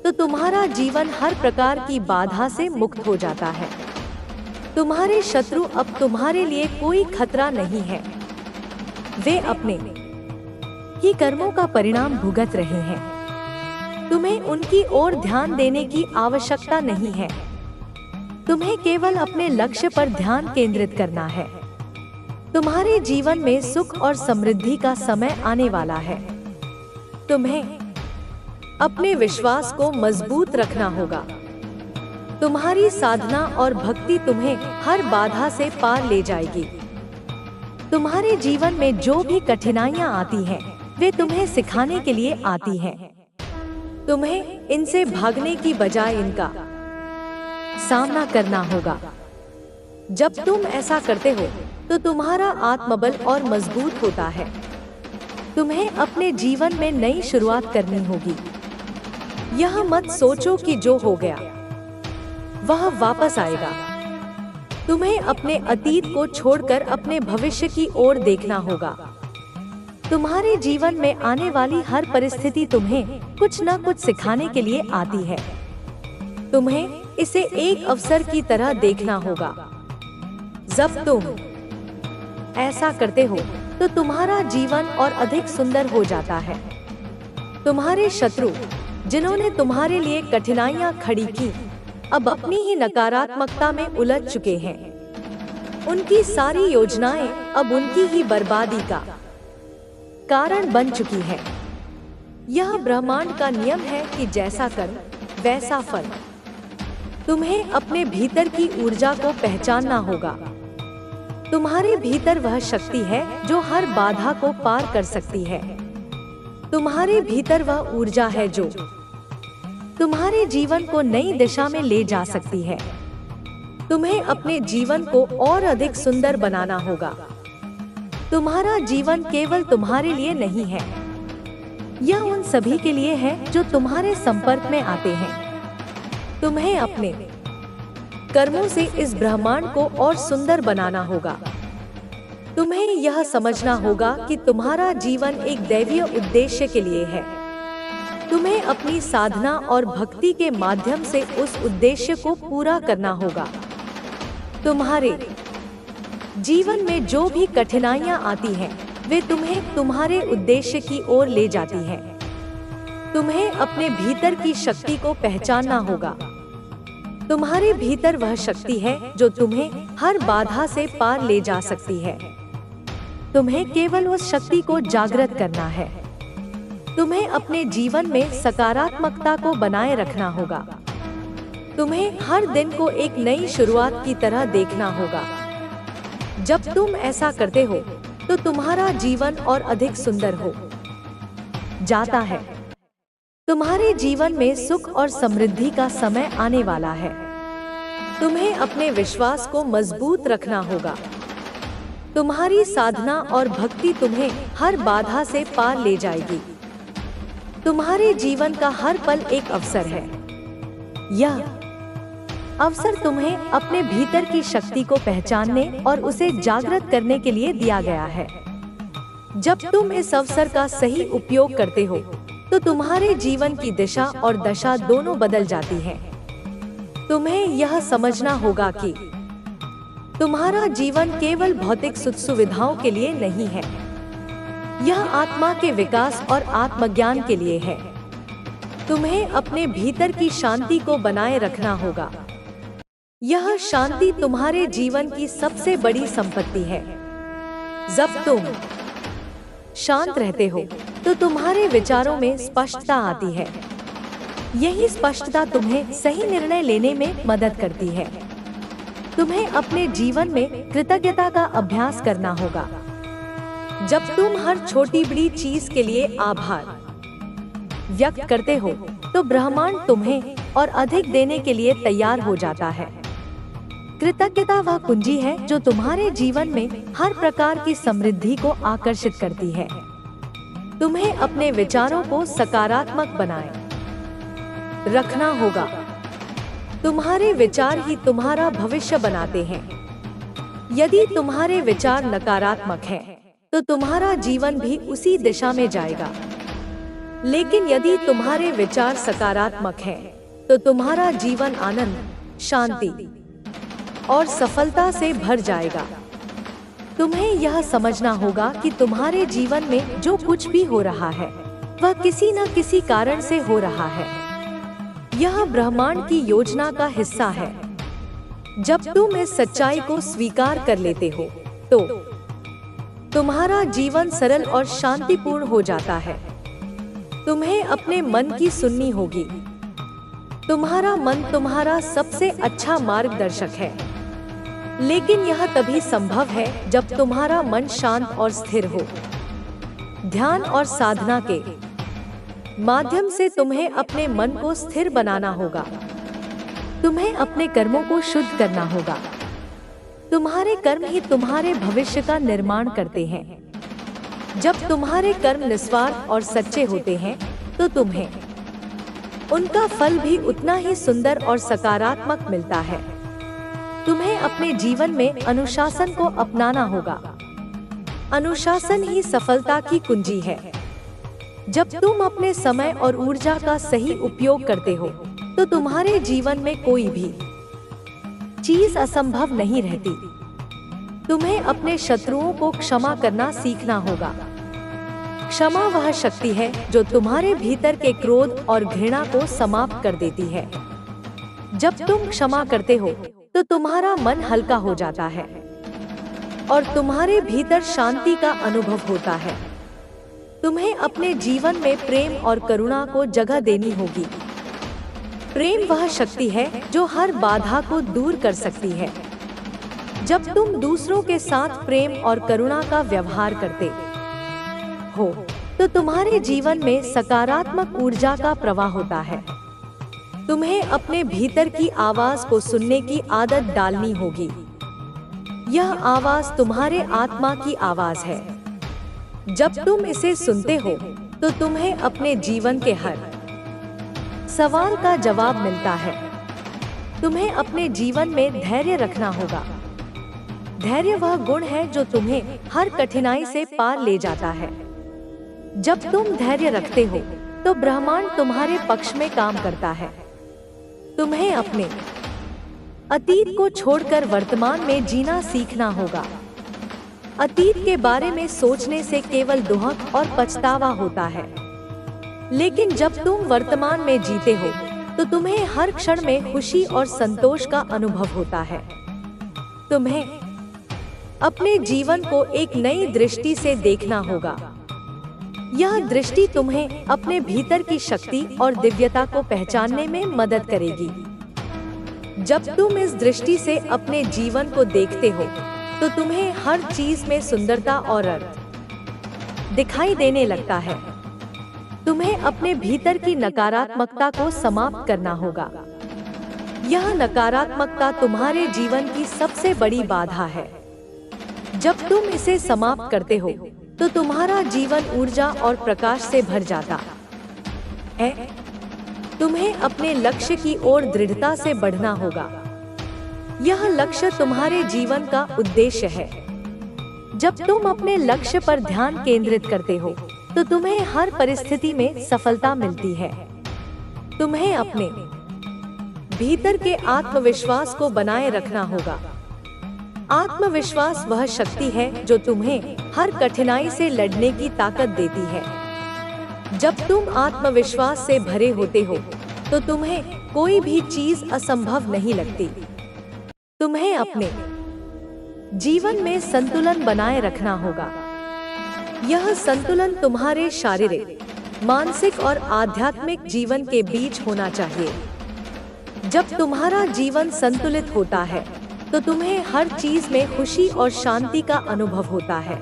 Speaker 1: तो तुम्हारा जीवन हर प्रकार की बाधा से मुक्त हो जाता है। तुम्हारे शत्रु अब तुम्हारे लिए कोई खतरा नहीं है। वे अपने ही कर्मों का परिणाम भुगत रहे हैं। तुम्हें उनकी ओर ध्यान देने की आवश्यकता नहीं है। तुम्हें केवल अपने लक्ष्य पर ध्यान केंद्रित करना है। तुम्हारे जीवन में सुख और समृद्धि का समय आने वाला है। तुम्हें अपने विश्वास को मजबूत रखना होगा। तुम्हारी साधना और भक्ति तुम्हें हर बाधा से पार ले जाएगी। तुम्हारे जीवन में जो भी कठिनाइयां आती हैं, वे तुम्हें सिखाने के लिए आती हैं। तुम्हें इनसे भागने की बजाय इनका सामना करना होगा। जब तुम ऐसा करते हो तो तुम्हारा आत्मबल और मजबूत होता है। तुम्हें अपने जीवन में नई शुरुआत करनी होगी। यह मत सोचो कि जो हो गया वह वापस आएगा। तुम्हें अपने अतीत को छोड़कर अपने भविष्य की ओर देखना होगा। तुम्हारे जीवन में आने वाली हर परिस्थिति तुम्हें कुछ न कुछ सिखाने के लिए आती है। तुम्हें इसे एक अवसर की तरह देखना होगा। जब तुम ऐसा करते हो तो तुम्हारा जीवन और अधिक सुंदर हो जाता है। तुम्हारे शत्रु, जिन्होंने तुम्हारे लिए कठिनाइयां खड़ी की, अब अपनी ही नकारात्मकता में उलझ चुके हैं। उनकी सारी योजनाएं अब उनकी ही बर्बादी का कारण बन चुकी है। यह ब्रह्मांड का नियम है कि जैसा कर्म वैसा फल। तुम्हें अपने भीतर की ऊर्जा को पहचानना होगा। तुम्हारे भीतर वह शक्ति है जो हर बाधा को पार कर सकती है। तुम्हारे भीतर वह ऊर्जा है जो तुम्हारे जीवन को नई दिशा में ले जा सकती है। तुम्हें अपने जीवन को और अधिक सुंदर बनाना होगा। तुम्हारा जीवन केवल तुम्हारे लिए नहीं है, यह उन सभी के लिए है जो तुम्हारे संपर्क में आते हैं। तुम्हें अपने कर्मों से इस ब्रह्मांड को और सुंदर बनाना होगा। तुम्हें यह समझना होगा कि तुम्हारा जीवन एक दैवीय उद्देश्य के लिए है। तुम्हें अपनी साधना और भक्ति के माध्यम से उस उद्देश्य को पूरा करना होगा। तुम्हारे जीवन में जो भी कठिनाइयां आती हैं, वे तुम्हें तुम्हारे उद्देश्य की ओर ले जाती हैं। तुम्हें अपने भीतर की शक्ति को पहचानना होगा। तुम्हारे भीतर वह शक्ति है जो तुम्हें हर बाधा से पार ले जा सकती है। तुम्हें केवल उस शक्ति को जागृत करना है। तुम्हें अपने जीवन में सकारात्मकता को बनाए रखना होगा। तुम्हें हर दिन को एक नई शुरुआत की तरह देखना होगा। जब तुम ऐसा करते हो तो तुम्हारा जीवन और अधिक सुंदर हो जाता है। तुम्हारे जीवन में सुख और समृद्धि का समय आने वाला है। तुम्हें अपने विश्वास को मजबूत रखना होगा। तुम्हारी साधना और भक्ति तुम्हें हर बाधा से पार ले जाएगी। तुम्हारे जीवन का हर पल एक अवसर है। यह अवसर तुम्हें अपने भीतर की शक्ति को पहचानने और उसे जागृत करने के लिए दिया गया है। जब तुम इस अवसर का सही उपयोग करते हो तो तुम्हारे जीवन की दिशा और दशा दोनों बदल जाती है। तुम्हें यह समझना होगा कि तुम्हारा जीवन केवल भौतिक सुख सुविधाओं के लिए नहीं है, यह आत्मा के विकास और आत्मज्ञान के लिए है। तुम्हें अपने भीतर की शांति को बनाए रखना होगा। यह शांति तुम्हारे जीवन की सबसे बड़ी संपत्ति है। जब तुम शांत रहते हो तो तुम्हारे विचारों में स्पष्टता आती है। यही स्पष्टता तुम्हें सही निर्णय लेने में मदद करती है। तुम्हें अपने जीवन में कृतज्ञता का अभ्यास करना होगा। जब तुम हर छोटी बड़ी चीज के लिए आभार व्यक्त करते हो तो ब्रह्मांड तुम्हें और अधिक देने के लिए तैयार हो जाता है। कृतज्ञता वह कुंजी है जो तुम्हारे जीवन में हर प्रकार की समृद्धि को आकर्षित करती है। तुम्हें अपने विचारों को सकारात्मक बनाए रखना होगा। तुम्हारे विचार ही तुम्हारा भविष्य बनाते हैं। यदि तुम्हारे विचार नकारात्मक हैं, तो तुम्हारा जीवन भी उसी दिशा में जाएगा। लेकिन यदि तुम्हारे विचार सकारात्मक हैं, तो तुम्हारा जीवन आनंद, शांति और सफलता से भर जाएगा। तुम्हें यह समझना होगा कि तुम्हारे जीवन में जो कुछ भी हो रहा है वह किसी न किसी कारण से हो रहा है। यह ब्रह्मांड की योजना का हिस्सा है। जब तुम इस सच्चाई को स्वीकार कर लेते हो तो तुम्हारा जीवन सरल और शांतिपूर्ण हो जाता है। तुम्हें अपने मन की सुननी होगी। तुम्हारा मन तुम्हारा सबसे अच्छा मार्गदर्शक है। लेकिन यह तभी संभव है जब तुम्हारा मन शांत और स्थिर हो। ध्यान और साधना के माध्यम से तुम्हें अपने मन को स्थिर बनाना होगा। तुम्हें अपने कर्मों को शुद्ध करना होगा। तुम्हारे कर्म ही तुम्हारे भविष्य का निर्माण करते हैं। जब तुम्हारे कर्म निस्वार्थ और सच्चे होते हैं तो तुम्हें उनका फल भी उतना ही सुंदर और सकारात्मक मिलता है। तुम्हें अपने जीवन में अनुशासन को अपनाना होगा। अनुशासन ही सफलता की कुंजी है। जब तुम अपने समय और ऊर्जा का सही उपयोग करते हो तो तुम्हारे जीवन में कोई भी चीज असंभव नहीं रहती। तुम्हें अपने शत्रुओं को क्षमा करना सीखना होगा। क्षमा वह शक्ति है जो तुम्हारे भीतर के क्रोध और घृणा को समाप्त कर देती है। जब तुम क्षमा करते हो तो तुम्हारा मन हल्का हो जाता है और तुम्हारे भीतर शांति का अनुभव होता है। तुम्हें अपने जीवन में प्रेम और करुणा को जगह देनी होगी। प्रेम वह शक्ति है जो हर बाधा को दूर कर सकती है। जब तुम दूसरों के साथ प्रेम और करुणा का व्यवहार करते हो तो तुम्हारे जीवन में सकारात्मक ऊर्जा का प्रवाह होता है। तुम्हें अपने भीतर की आवाज को सुनने की आदत डालनी होगी। यह आवाज तुम्हारे आत्मा की आवाज है। जब तुम इसे सुनते हो तो तुम्हें अपने जीवन के हर सवाल का जवाब मिलता है। तुम्हें अपने जीवन में धैर्य रखना होगा। धैर्य वह गुण है जो तुम्हें हर कठिनाई से पार ले जाता है। जब तुम धैर्य रखते हो तो ब्रह्मांड तुम्हारे पक्ष में काम करता है। तुम्हें अपने अतीत को छोड़कर वर्तमान में जीना सीखना होगा। अतीत के बारे में सोचने से केवल दुहक और पछतावा होता है। लेकिन जब तुम वर्तमान में जीते हो तो तुम्हें हर क्षण में खुशी और संतोष का अनुभव होता है। तुम्हें अपने जीवन को एक नई दृष्टि से देखना होगा। यह दृष्टि तुम्हें अपने भीतर की शक्ति और दिव्यता को पहचानने में मदद करेगी। जब तुम इस दृष्टि से अपने जीवन को देखते हो तो तुम्हें हर चीज में सुंदरता और अर्थ दिखाई देने लगता है। तुम्हें अपने भीतर की नकारात्मकता को समाप्त करना होगा। यह नकारात्मकता तुम्हारे जीवन की सबसे बड़ी बाधा है। जब तुम इसे समाप्त करते हो तो तुम्हारा जीवन ऊर्जा और प्रकाश से भर जाता है। तुम्हें अपने लक्ष्य की ओर दृढ़ता से बढ़ना होगा। यह लक्ष्य तुम्हारे जीवन का उद्देश्य है। जब तुम अपने लक्ष्य पर ध्यान केंद्रित करते हो तो तुम्हें हर परिस्थिति में सफलता मिलती है। तुम्हें अपने भीतर के आत्मविश्वास को बनाए रखना होगा। आत्मविश्वास वह शक्ति है जो तुम्हें हर कठिनाई से लड़ने की ताकत देती है। जब तुम आत्मविश्वास से भरे होते हो तो तुम्हें कोई भी चीज असंभव नहीं लगती। तुम्हें अपने जीवन में संतुलन बनाए रखना होगा। यह संतुलन तुम्हारे शारीरिक, मानसिक और आध्यात्मिक जीवन के बीच होना चाहिए। जब तुम्हारा जीवन संतुलित होता है तो तुम्हें हर चीज में खुशी और शांति का अनुभव होता है।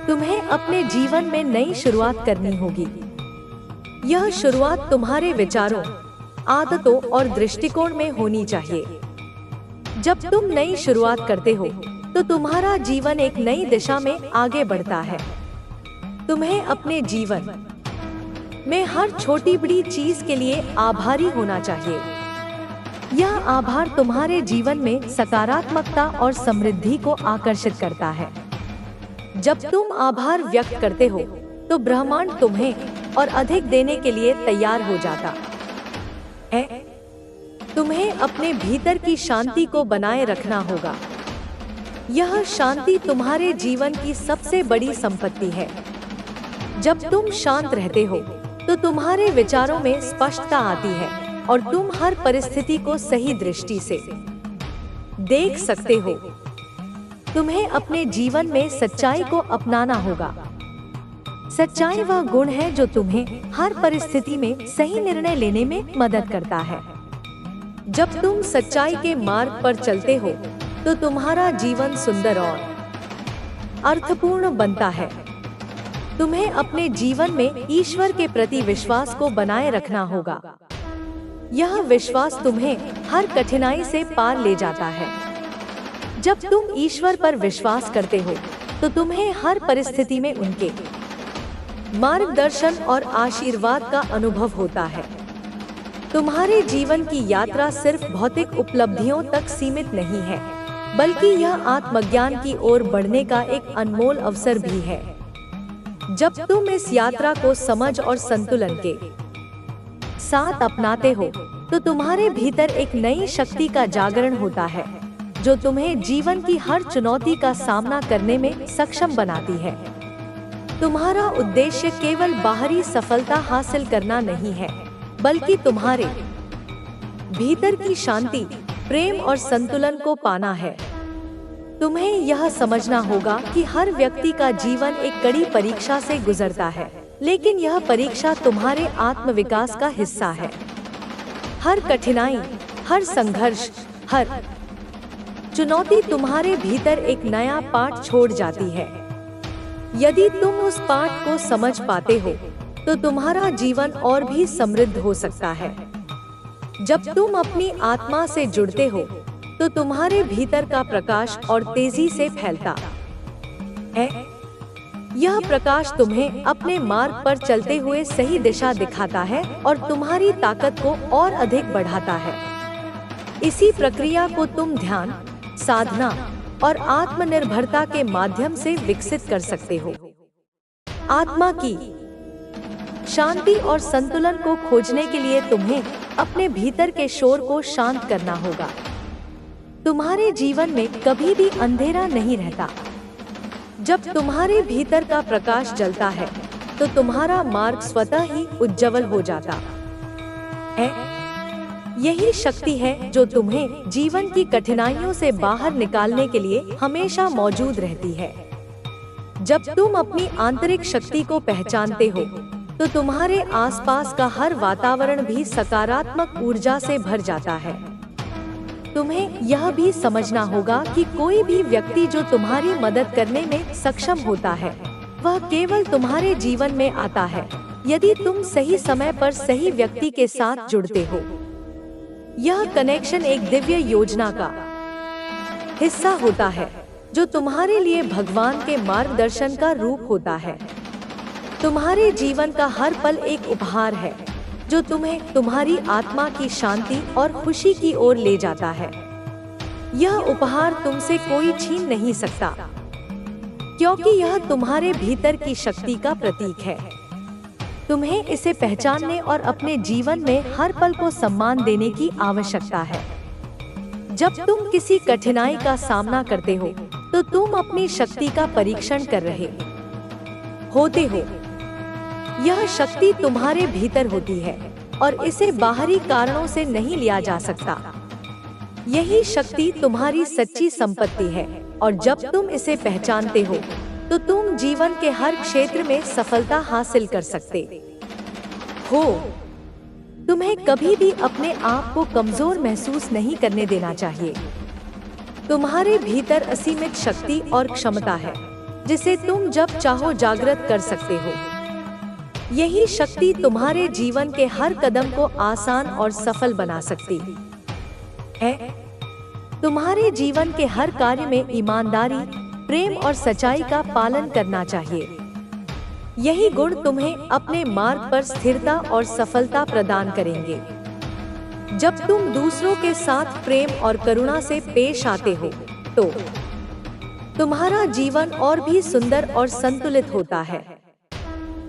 Speaker 1: तुम्हें अपने जीवन में नई शुरुआत करनी होगी। यह शुरुआत तुम्हारे विचारों, आदतों और दृष्टिकोण में होनी चाहिए। जब तुम नई शुरुआत करते हो तो तुम्हारा जीवन एक नई दिशा में आगे बढ़ता है। तुम्हें अपने जीवन में हर छोटी बड़ी चीज के लिए आभारी होना चाहिए। यह आभार तुम्हारे जीवन में सकारात्मकता और समृद्धि को आकर्षित करता है। जब तुम आभार व्यक्त करते हो तो ब्रह्मांड तुम्हें और अधिक देने के लिए तैयार हो जाता है। तुम्हें अपने भीतर की शांति को बनाए रखना होगा। यह शांति तुम्हारे जीवन की सबसे बड़ी संपत्ति है। जब तुम शांत रहते हो तो तुम्हारे विचारों में स्पष्टता आती है और तुम हर परिस्थिति को सही दृष्टि से देख सकते हो। तुम्हें अपने जीवन में सच्चाई को अपनाना होगा। सच्चाई वह गुण है जो तुम्हें हर परिस्थिति में सही निर्णय लेने में मदद करता है। जब तुम सच्चाई के मार्ग पर चलते हो तो तुम्हारा जीवन सुंदर और अर्थपूर्ण बनता है। तुम्हें अपने जीवन में ईश्वर के प्रति विश्वास को बनाए रखना होगा। यह विश्वास तुम्हें हर कठिनाई से पार ले जाता है। जब तुम ईश्वर पर विश्वास करते हो तो तुम्हें हर परिस्थिति में उनके मार्गदर्शन और आशीर्वाद का अनुभव होता है। तुम्हारे जीवन की यात्रा सिर्फ भौतिक उपलब्धियों तक सीमित नहीं है, बल्कि यह आत्मज्ञान की ओर बढ़ने का एक अनमोल अवसर भी है। जब तुम इस यात्रा को समझ और संतुलन के साथ अपनाते हो तो तुम्हारे भीतर एक नई शक्ति का जागरण होता है जो तुम्हें जीवन की हर चुनौती का सामना करने में सक्षम बनाती है। तुम्हारा उद्देश्य केवल बाहरी सफलता हासिल करना नहीं है, बल्कि तुम्हारे भीतर की शांति, प्रेम और संतुलन को पाना है। तुम्हें यह समझना होगा कि हर व्यक्ति का जीवन एक कड़ी परीक्षा से गुजरता है, लेकिन यह परीक्षा तुम्हारे आत्मविकास का हिस्सा है। हर कठिनाई, हर संघर्ष, हर चुनौती तुम्हारे भीतर एक नया पाठ छोड़ जाती है। यदि तुम उस पाठ को समझ पाते हो तो तुम्हारा जीवन और भी समृद्ध हो सकता है। जब तुम अपनी आत्मा से जुड़ते हो तो तुम्हारे भीतर का प्रकाश और तेजी से फैलता है। यह प्रकाश तुम्हें अपने मार्ग पर चलते हुए सही दिशा दिखाता है और तुम्हारी ताकत को और अधिक बढ़ाता है। इसी प्रक्रिया को तुम ध्यान, साधना और आत्मनिर्भरता के माध्यम से विकसित कर सकते हो। आत्मा की शांति और संतुलन को खोजने के लिए तुम्हें अपने भीतर के शोर को शांत करना होगा। तुम्हारे जीवन में कभी भी अंधेरा नहीं रहता। जब तुम्हारे भीतर का प्रकाश जलता है तो तुम्हारा मार्ग स्वतः ही उज्जवल हो जाता है। यही शक्ति है जो तुम्हें जीवन की कठिनाइयों से बाहर निकालने के लिए हमेशा मौजूद रहती है। जब तुम अपनी आंतरिक शक्ति को पहचानते हो तो तुम्हारे आसपास का हर वातावरण भी सकारात्मक ऊर्जा से भर जाता है। तुम्हें यह भी समझना होगा कि कोई भी व्यक्ति जो तुम्हारी मदद करने में सक्षम होता है, वह केवल तुम्हारे जीवन में आता है यदि तुम सही समय पर सही व्यक्ति के साथ जुड़ते हो। यह कनेक्शन एक दिव्य योजना का हिस्सा होता है जो तुम्हारे लिए भगवान के मार्गदर्शन का रूप होता है। तुम्हारे जीवन का हर पल एक उपहार है जो तुम्हें तुम्हारी आत्मा की शांति और खुशी की ओर ले जाता है। यह उपहार तुमसे कोई छीन नहीं सकता। क्योंकि यह तुम्हारे भीतर की शक्ति का प्रतीक है। तुम्हें इसे पहचानने और अपने जीवन में हर पल को सम्मान देने की आवश्यकता है। जब तुम किसी कठिनाई का सामना करते हो तो तुम अपनी शक्ति का परीक्षण कर रहे होते हो। यह शक्ति तुम्हारे भीतर होती है और इसे बाहरी कारणों से नहीं लिया जा सकता। यही शक्ति तुम्हारी सच्ची संपत्ति है और जब तुम इसे पहचानते हो तो तुम जीवन के हर क्षेत्र में सफलता हासिल कर सकते हो। तुम्हें कभी भी अपने आप को कमजोर महसूस नहीं करने देना चाहिए। तुम्हारे भीतर असीमित शक्ति और क्षमता है जिसे तुम जब चाहो जागृत कर सकते हो। यही शक्ति तुम्हारे जीवन के हर कदम को आसान और सफल बना सकती है। तुम्हारे जीवन के हर कार्य में ईमानदारी, प्रेम और सच्चाई का पालन करना चाहिए। यही गुण तुम्हें अपने मार्ग पर स्थिरता और सफलता प्रदान करेंगे। जब तुम दूसरों के साथ प्रेम और करुणा से पेश आते हो तो तुम्हारा जीवन और भी सुंदर और संतुलित होता है।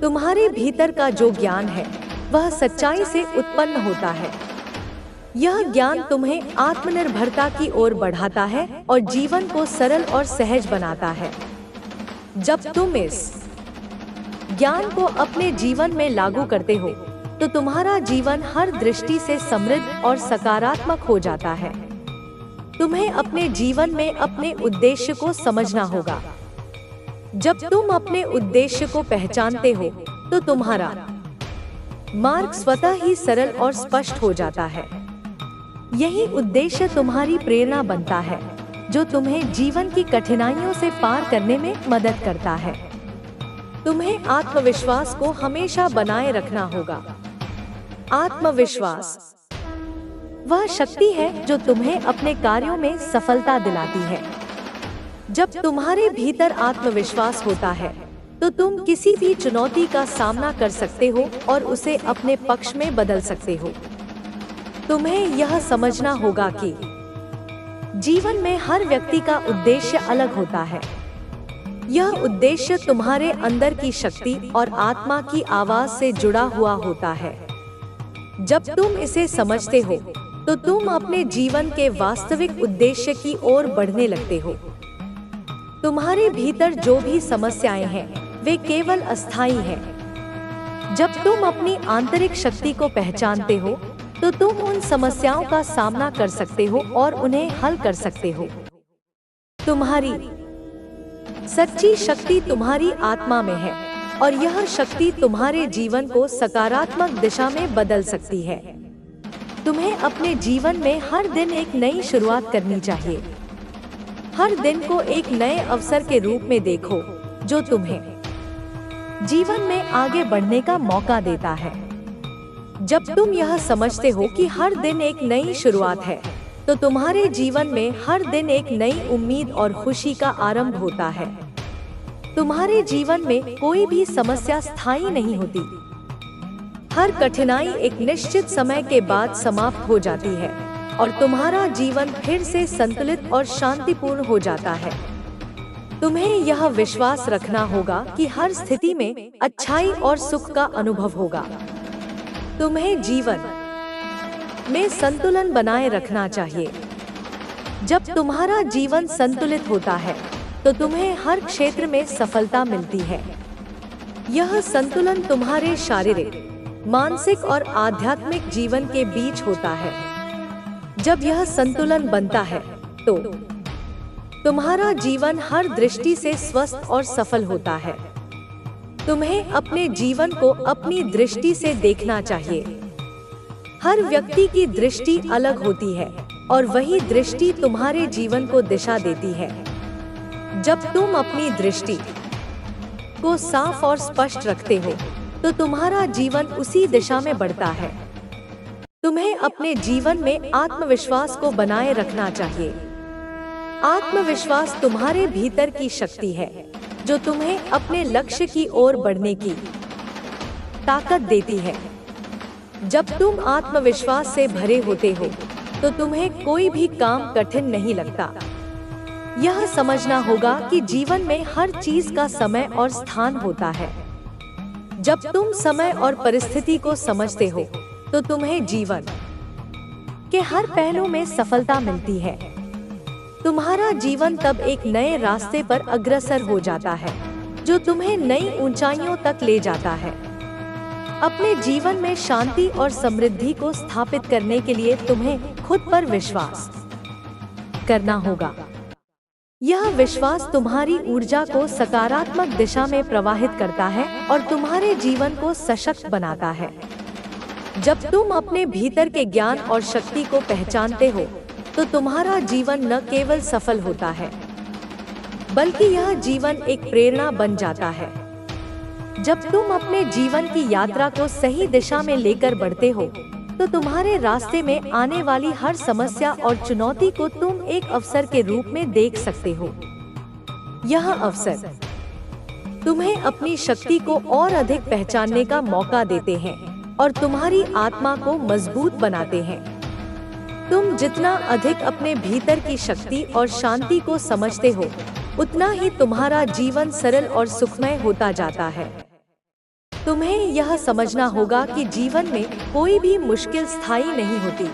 Speaker 1: तुम्हारे भीतर का जो ज्ञान है वह सच्चाई से उत्पन्न होता है। यह ज्ञान तुम्हें आत्मनिर्भरता की ओर बढ़ाता है और जीवन को सरल और सहज बनाता है। जब तुम इस ज्ञान को अपने जीवन में लागू करते हो तो तुम्हारा जीवन हर दृष्टि से समृद्ध और सकारात्मक हो जाता है। तुम्हें अपने जीवन में अपने उद्देश्य को समझना होगा। जब तुम अपने उद्देश्य को पहचानते हो तो तुम्हारा मार्ग स्वतः ही सरल और स्पष्ट हो जाता है। यही उद्देश्य तुम्हारी प्रेरणा बनता है जो तुम्हें जीवन की कठिनाइयों से पार करने में मदद करता है। तुम्हें आत्मविश्वास को हमेशा बनाए रखना होगा। आत्मविश्वास वह शक्ति है जो तुम्हें अपने कार्यों में सफलता दिलाती है। जब तुम्हारे भीतर आत्मविश्वास होता है तो तुम किसी भी चुनौती का सामना कर सकते हो और उसे अपने पक्ष में बदल सकते हो। तुम्हें यह समझना होगा कि जीवन में हर व्यक्ति का उद्देश्य अलग होता है। यह उद्देश्य तुम्हारे अंदर की शक्ति और आत्मा की आवाज से जुड़ा हुआ होता है। जब तुम इसे समझते हो तो तुम अपने जीवन के वास्तविक उद्देश्य की ओर बढ़ने लगते हो। तुम्हारे भीतर जो भी समस्याएं हैं वे केवल अस्थायी हैं। जब तुम अपनी आंतरिक शक्ति को पहचानते हो तो तुम उन समस्याओं का सामना कर सकते हो और उन्हें हल कर सकते हो। तुम्हारी सच्ची शक्ति तुम्हारी आत्मा में है और यह शक्ति तुम्हारे जीवन को सकारात्मक दिशा में बदल सकती है। तुम्हें अपने जीवन में हर दिन एक नई शुरुआत करनी चाहिए। हर दिन को एक नए अवसर के रूप में देखो जो तुम्हें जीवन में आगे बढ़ने का मौका देता है। जब तुम यह समझते हो कि हर दिन एक नई शुरुआत है तो तुम्हारे जीवन में हर दिन एक नई उम्मीद और खुशी का आरंभ होता है। तुम्हारे जीवन में कोई भी समस्या स्थायी नहीं होती। हर कठिनाई एक निश्चित समय के बाद समाप्त हो जाती है और तुम्हारा जीवन फिर से संतुलित और शांतिपूर्ण हो जाता है। तुम्हें यह विश्वास रखना होगा कि हर स्थिति में अच्छाई और सुख का अनुभव होगा। तुम्हें जीवन में संतुलन बनाए रखना चाहिए। जब तुम्हारा जीवन संतुलित होता है तो तुम्हें हर क्षेत्र में सफलता मिलती है। यह संतुलन तुम्हारे शारीरिक, मानसिक और आध्यात्मिक जीवन के बीच होता है। जब यह संतुलन बनता है तो तुम्हारा जीवन हर दृष्टि से स्वस्थ और सफल होता है। तुम्हें अपने जीवन को अपनी दृष्टि से देखना चाहिए। हर व्यक्ति की दृष्टि अलग होती है और वही दृष्टि तुम्हारे जीवन को दिशा देती है। जब तुम अपनी दृष्टि को साफ और स्पष्ट रखते हो तो तुम्हारा जीवन उसी दिशा में बढ़ता है। तुम्हें अपने जीवन में आत्मविश्वास को बनाए रखना चाहिए। आत्मविश्वास तुम्हारे भीतर की शक्ति है जो तुम्हें अपने लक्ष्य की ओर बढ़ने की ताकत देती है। जब तुम आत्मविश्वास से भरे होते हो तो तुम्हें कोई भी काम कठिन नहीं लगता। यह समझना होगा कि जीवन में हर चीज का समय और स्थान होता है। जब तुम समय और परिस्थिति को समझते हो तो तुम्हें जीवन के हर पहलू में सफलता मिलती है। तुम्हारा जीवन तब एक नए रास्ते पर अग्रसर हो जाता है जो तुम्हें नई ऊंचाइयों तक ले जाता है। अपने जीवन में शांति और समृद्धि को स्थापित करने के लिए तुम्हें खुद पर विश्वास करना होगा। यह विश्वास तुम्हारी ऊर्जा को सकारात्मक दिशा में प्रवाहित करता है और तुम्हारे जीवन को सशक्त बनाता है। जब तुम अपने भीतर के ज्ञान और शक्ति को पहचानते हो तो तुम्हारा जीवन न केवल सफल होता है बल्कि यह जीवन एक प्रेरणा बन जाता है। जब तुम अपने जीवन की यात्रा को सही दिशा में लेकर बढ़ते हो तो तुम्हारे रास्ते में आने वाली हर समस्या और चुनौती को तुम एक अवसर के रूप में देख सकते हो। यह अवसर तुम्हें अपनी शक्ति को और अधिक पहचानने का मौका देते हैं और तुम्हारी आत्मा को मजबूत बनाते हैं। तुम जितना अधिक अपने भीतर की शक्ति और शांति को समझते हो उतना ही तुम्हारा जीवन सरल और सुखमय होता जाता है। तुम्हें यह समझना होगा कि जीवन में कोई भी मुश्किल स्थायी नहीं होती।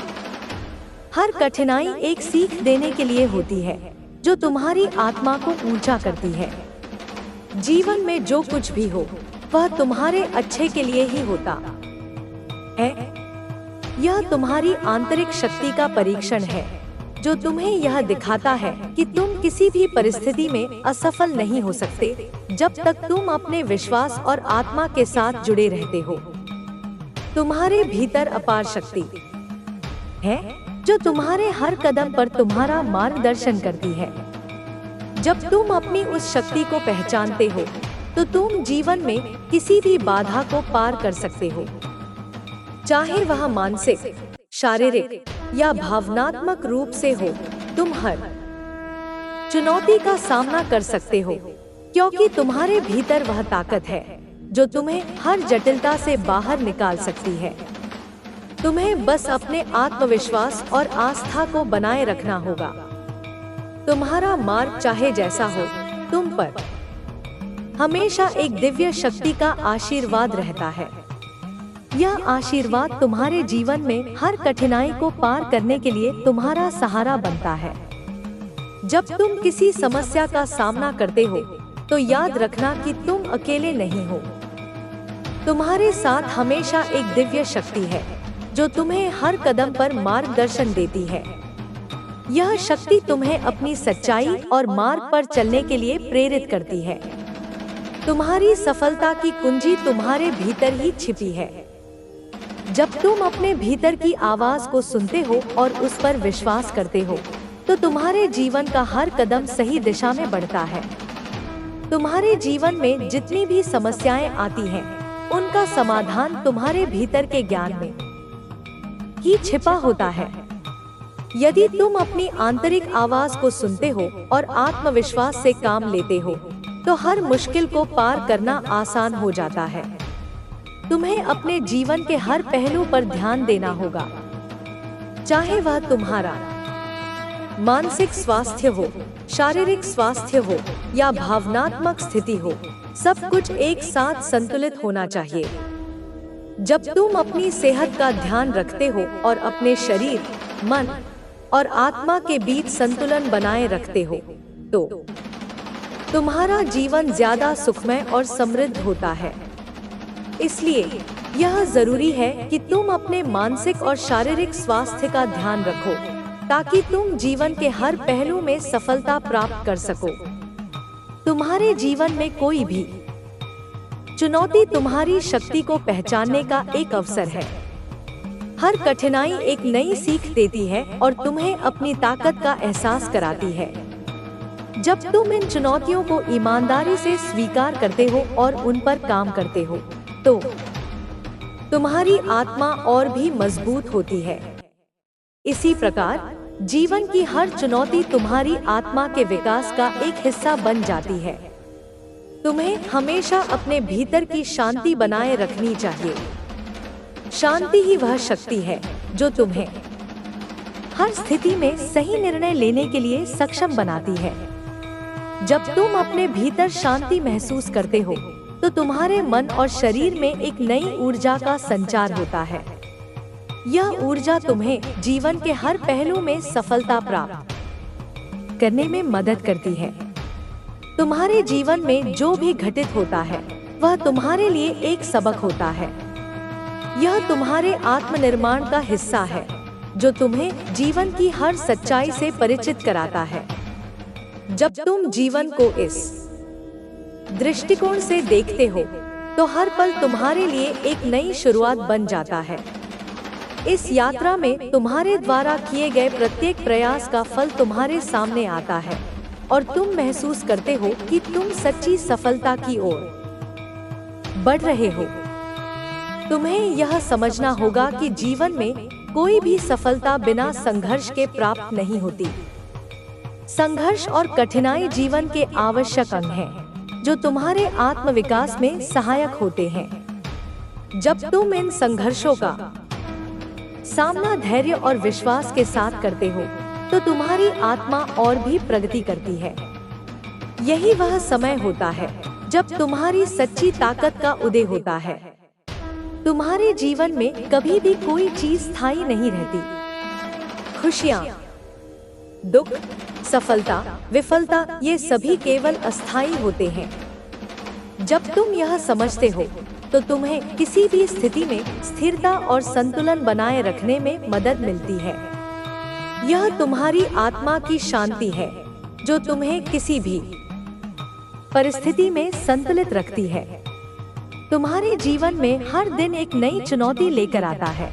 Speaker 1: हर कठिनाई एक सीख देने के लिए होती है जो तुम्हारी आत्मा को ऊंचा करती है। जीवन में जो कुछ भी हो वह तुम्हारे अच्छे के लिए ही होता है। यह तुम्हारी आंतरिक शक्ति का परीक्षण है जो तुम्हें यह दिखाता है कि तुम किसी भी परिस्थिति में असफल नहीं हो सकते जब तक तुम अपने विश्वास और आत्मा के साथ जुड़े रहते हो। तुम्हारे भीतर अपार शक्ति है जो तुम्हारे हर कदम पर तुम्हारा मार्गदर्शन करती है। जब तुम अपनी उस शक्ति को पहचानते हो तो तुम जीवन में किसी भी बाधा को पार कर सकते हो, चाहे वह मानसिक, शारीरिक या भावनात्मक रूप से हो। तुम हर चुनौती का सामना कर सकते हो क्योंकि तुम्हारे भीतर वह ताकत है जो तुम्हें हर जटिलता से बाहर निकाल सकती है। तुम्हें बस अपने आत्मविश्वास और आस्था को बनाए रखना होगा। तुम्हारा मार्ग चाहे जैसा हो, तुम पर हमेशा एक दिव्य शक्ति का आशीर्वाद रहता है। यह आशीर्वाद तुम्हारे जीवन में हर कठिनाई को पार करने के लिए तुम्हारा सहारा बनता है। जब तुम किसी समस्या का सामना करते हो तो याद रखना कि तुम अकेले नहीं हो। तुम्हारे साथ हमेशा एक दिव्य शक्ति है जो तुम्हें हर कदम पर मार्गदर्शन देती है। यह शक्ति तुम्हें अपनी सच्चाई और मार्ग पर चलने के लिए प्रेरित करती है। तुम्हारी सफलता की कुंजी तुम्हारे भीतर ही छिपी है। जब तुम अपने भीतर की आवाज को सुनते हो और उस पर विश्वास करते हो तो तुम्हारे जीवन का हर कदम सही दिशा में बढ़ता है। तुम्हारे जीवन में जितनी भी समस्याएं आती हैं, उनका समाधान तुम्हारे भीतर के ज्ञान में ही छिपा होता है। यदि तुम अपनी आंतरिक आवाज को सुनते हो और आत्मविश्वास से काम लेते हो तो हर मुश्किल को पार करना आसान हो जाता है। तुम्हें अपने जीवन के हर पहलू पर ध्यान देना होगा, चाहे वह तुम्हारा मानसिक स्वास्थ्य हो, शारीरिक स्वास्थ्य हो या भावनात्मक स्थिति हो। सब कुछ एक साथ संतुलित होना चाहिए। जब तुम अपनी सेहत का ध्यान रखते हो और अपने शरीर, मन और आत्मा के बीच संतुलन बनाए रखते हो तो तुम्हारा जीवन ज्यादा सुखमय और समृद्ध होता है। इसलिए यह जरूरी है कि तुम अपने मानसिक और शारीरिक स्वास्थ्य का ध्यान रखो ताकि तुम जीवन के हर पहलू में सफलता प्राप्त कर सको। तुम्हारे जीवन में कोई भी चुनौती तुम्हारी शक्ति को पहचानने का एक अवसर है। हर कठिनाई एक नई सीख देती है और तुम्हें अपनी ताकत का एहसास कराती है। जब तुम इन चुनौतियों को ईमानदारी से स्वीकार करते हो और उन पर काम करते हो तो तुम्हारी आत्मा और भी मजबूत होती है। इसी प्रकार जीवन की हर चुनौती तुम्हारी आत्मा के विकास का एक हिस्सा बन जाती है। तुम्हें हमेशा अपने भीतर की शांति बनाए रखनी चाहिए। शांति ही वह शक्ति है जो तुम्हें हर स्थिति में सही निर्णय लेने के लिए सक्षम बनाती है। जब तुम अपने भीतर शांति महसूस करते हो तो तुम्हारे मन और शरीर में एक नई ऊर्जा का संचार होता है। यह ऊर्जा तुम्हें जीवन के हर पहलू में सफलता प्राप्त करने में मदद करती है। तुम्हारे जीवन में जो भी घटित होता है वह तुम्हारे लिए एक सबक होता है। यह तुम्हारे आत्मनिर्माण का हिस्सा है जो तुम्हें जीवन की हर सच्चाई से परिचित कराता है। जब तुम जीवन को इस दृष्टिकोण से देखते हो तो हर पल तुम्हारे लिए एक नई शुरुआत बन जाता है। इस यात्रा में तुम्हारे द्वारा किए गए प्रत्येक प्रयास का फल तुम्हारे सामने आता है और तुम महसूस करते हो कि तुम सच्ची सफलता की ओर बढ़ रहे हो। तुम्हें यह समझना होगा कि जीवन में कोई भी सफलता बिना संघर्ष के प्राप्त नहीं होती। संघर्ष और कठिनाई जीवन के आवश्यक अंग हैं, जो तुम्हारे आत्मविकास में सहायक होते हैं। जब तुम इन संघर्षों का सामना धैर्य और विश्वास के साथ करते हो तो तुम्हारी आत्मा और भी प्रगति करती है। यही वह समय होता है जब तुम्हारी सच्ची ताकत का उदय होता है। तुम्हारे जीवन में कभी भी कोई चीज स्थायी नहीं रहती। खुशियाँ, दुख, सफलता, विफलता, ये सभी केवल अस्थायी होते हैं। जब तुम यह समझते हो तो तुम्हें किसी भी स्थिति में स्थिरता और संतुलन बनाए रखने में मदद मिलती है। यह तुम्हारी आत्मा की शांति है जो तुम्हें किसी भी परिस्थिति में संतुलित रखती है। तुम्हारे जीवन में हर दिन एक नई चुनौती लेकर आता है।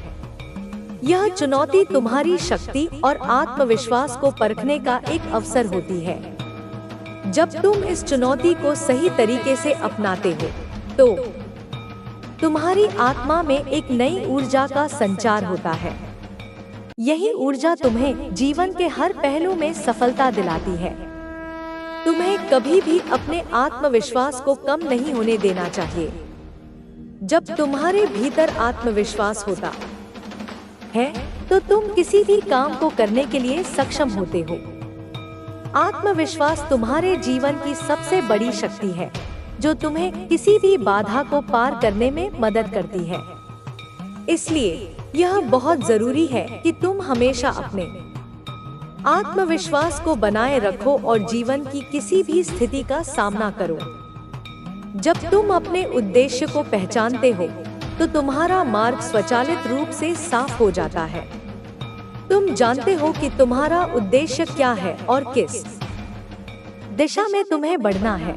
Speaker 1: यह चुनौती तुम्हारी शक्ति और आत्मविश्वास को परखने का एक अवसर होती है। जब तुम इस चुनौती को सही तरीके से अपनाते हो तो तुम्हारी आत्मा में एक नई ऊर्जा का संचार होता है। यही ऊर्जा तुम्हें जीवन के हर पहलू में सफलता दिलाती है। तुम्हें कभी भी अपने आत्मविश्वास को कम नहीं होने देना चाहिए। जब तुम्हारे भीतर आत्मविश्वास होता है तो तुम किसी भी काम को करने के लिए सक्षम होते हो। आत्मविश्वास तुम्हारे जीवन की सबसे बड़ी शक्ति है जो तुम्हें किसी भी बाधा को पार करने में मदद करती है। इसलिए यह बहुत जरूरी है कि तुम हमेशा अपने आत्मविश्वास को बनाए रखो और जीवन की किसी भी स्थिति का सामना करो। जब तुम अपने उद्देश्य को पहचानते हो तो तुम्हारा मार्ग स्वचालित रूप से साफ हो जाता है। तुम जानते हो कि तुम्हारा उद्देश्य क्या है और किस दिशा में तुम्हें बढ़ना है।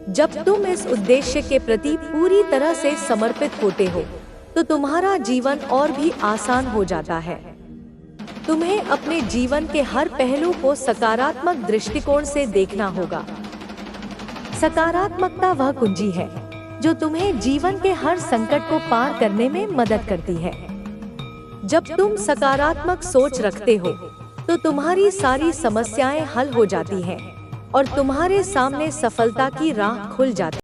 Speaker 1: जब तुम इस उद्देश्य के प्रति पूरी तरह से समर्पित होते हो तो तुम्हारा जीवन और भी आसान हो जाता है। तुम्हें अपने जीवन के हर पहलू को सकारात्मक दृष्टिकोण से देखना होगा। सकारात्मकता वह कुंजी है जो तुम्हें जीवन के हर संकट को पार करने में मदद करती है। जब तुम सकारात्मक सोच रखते हो तो तुम्हारी सारी समस्याएं हल हो जाती हैं और तुम्हारे सामने सफलता की राह खुल जाती है।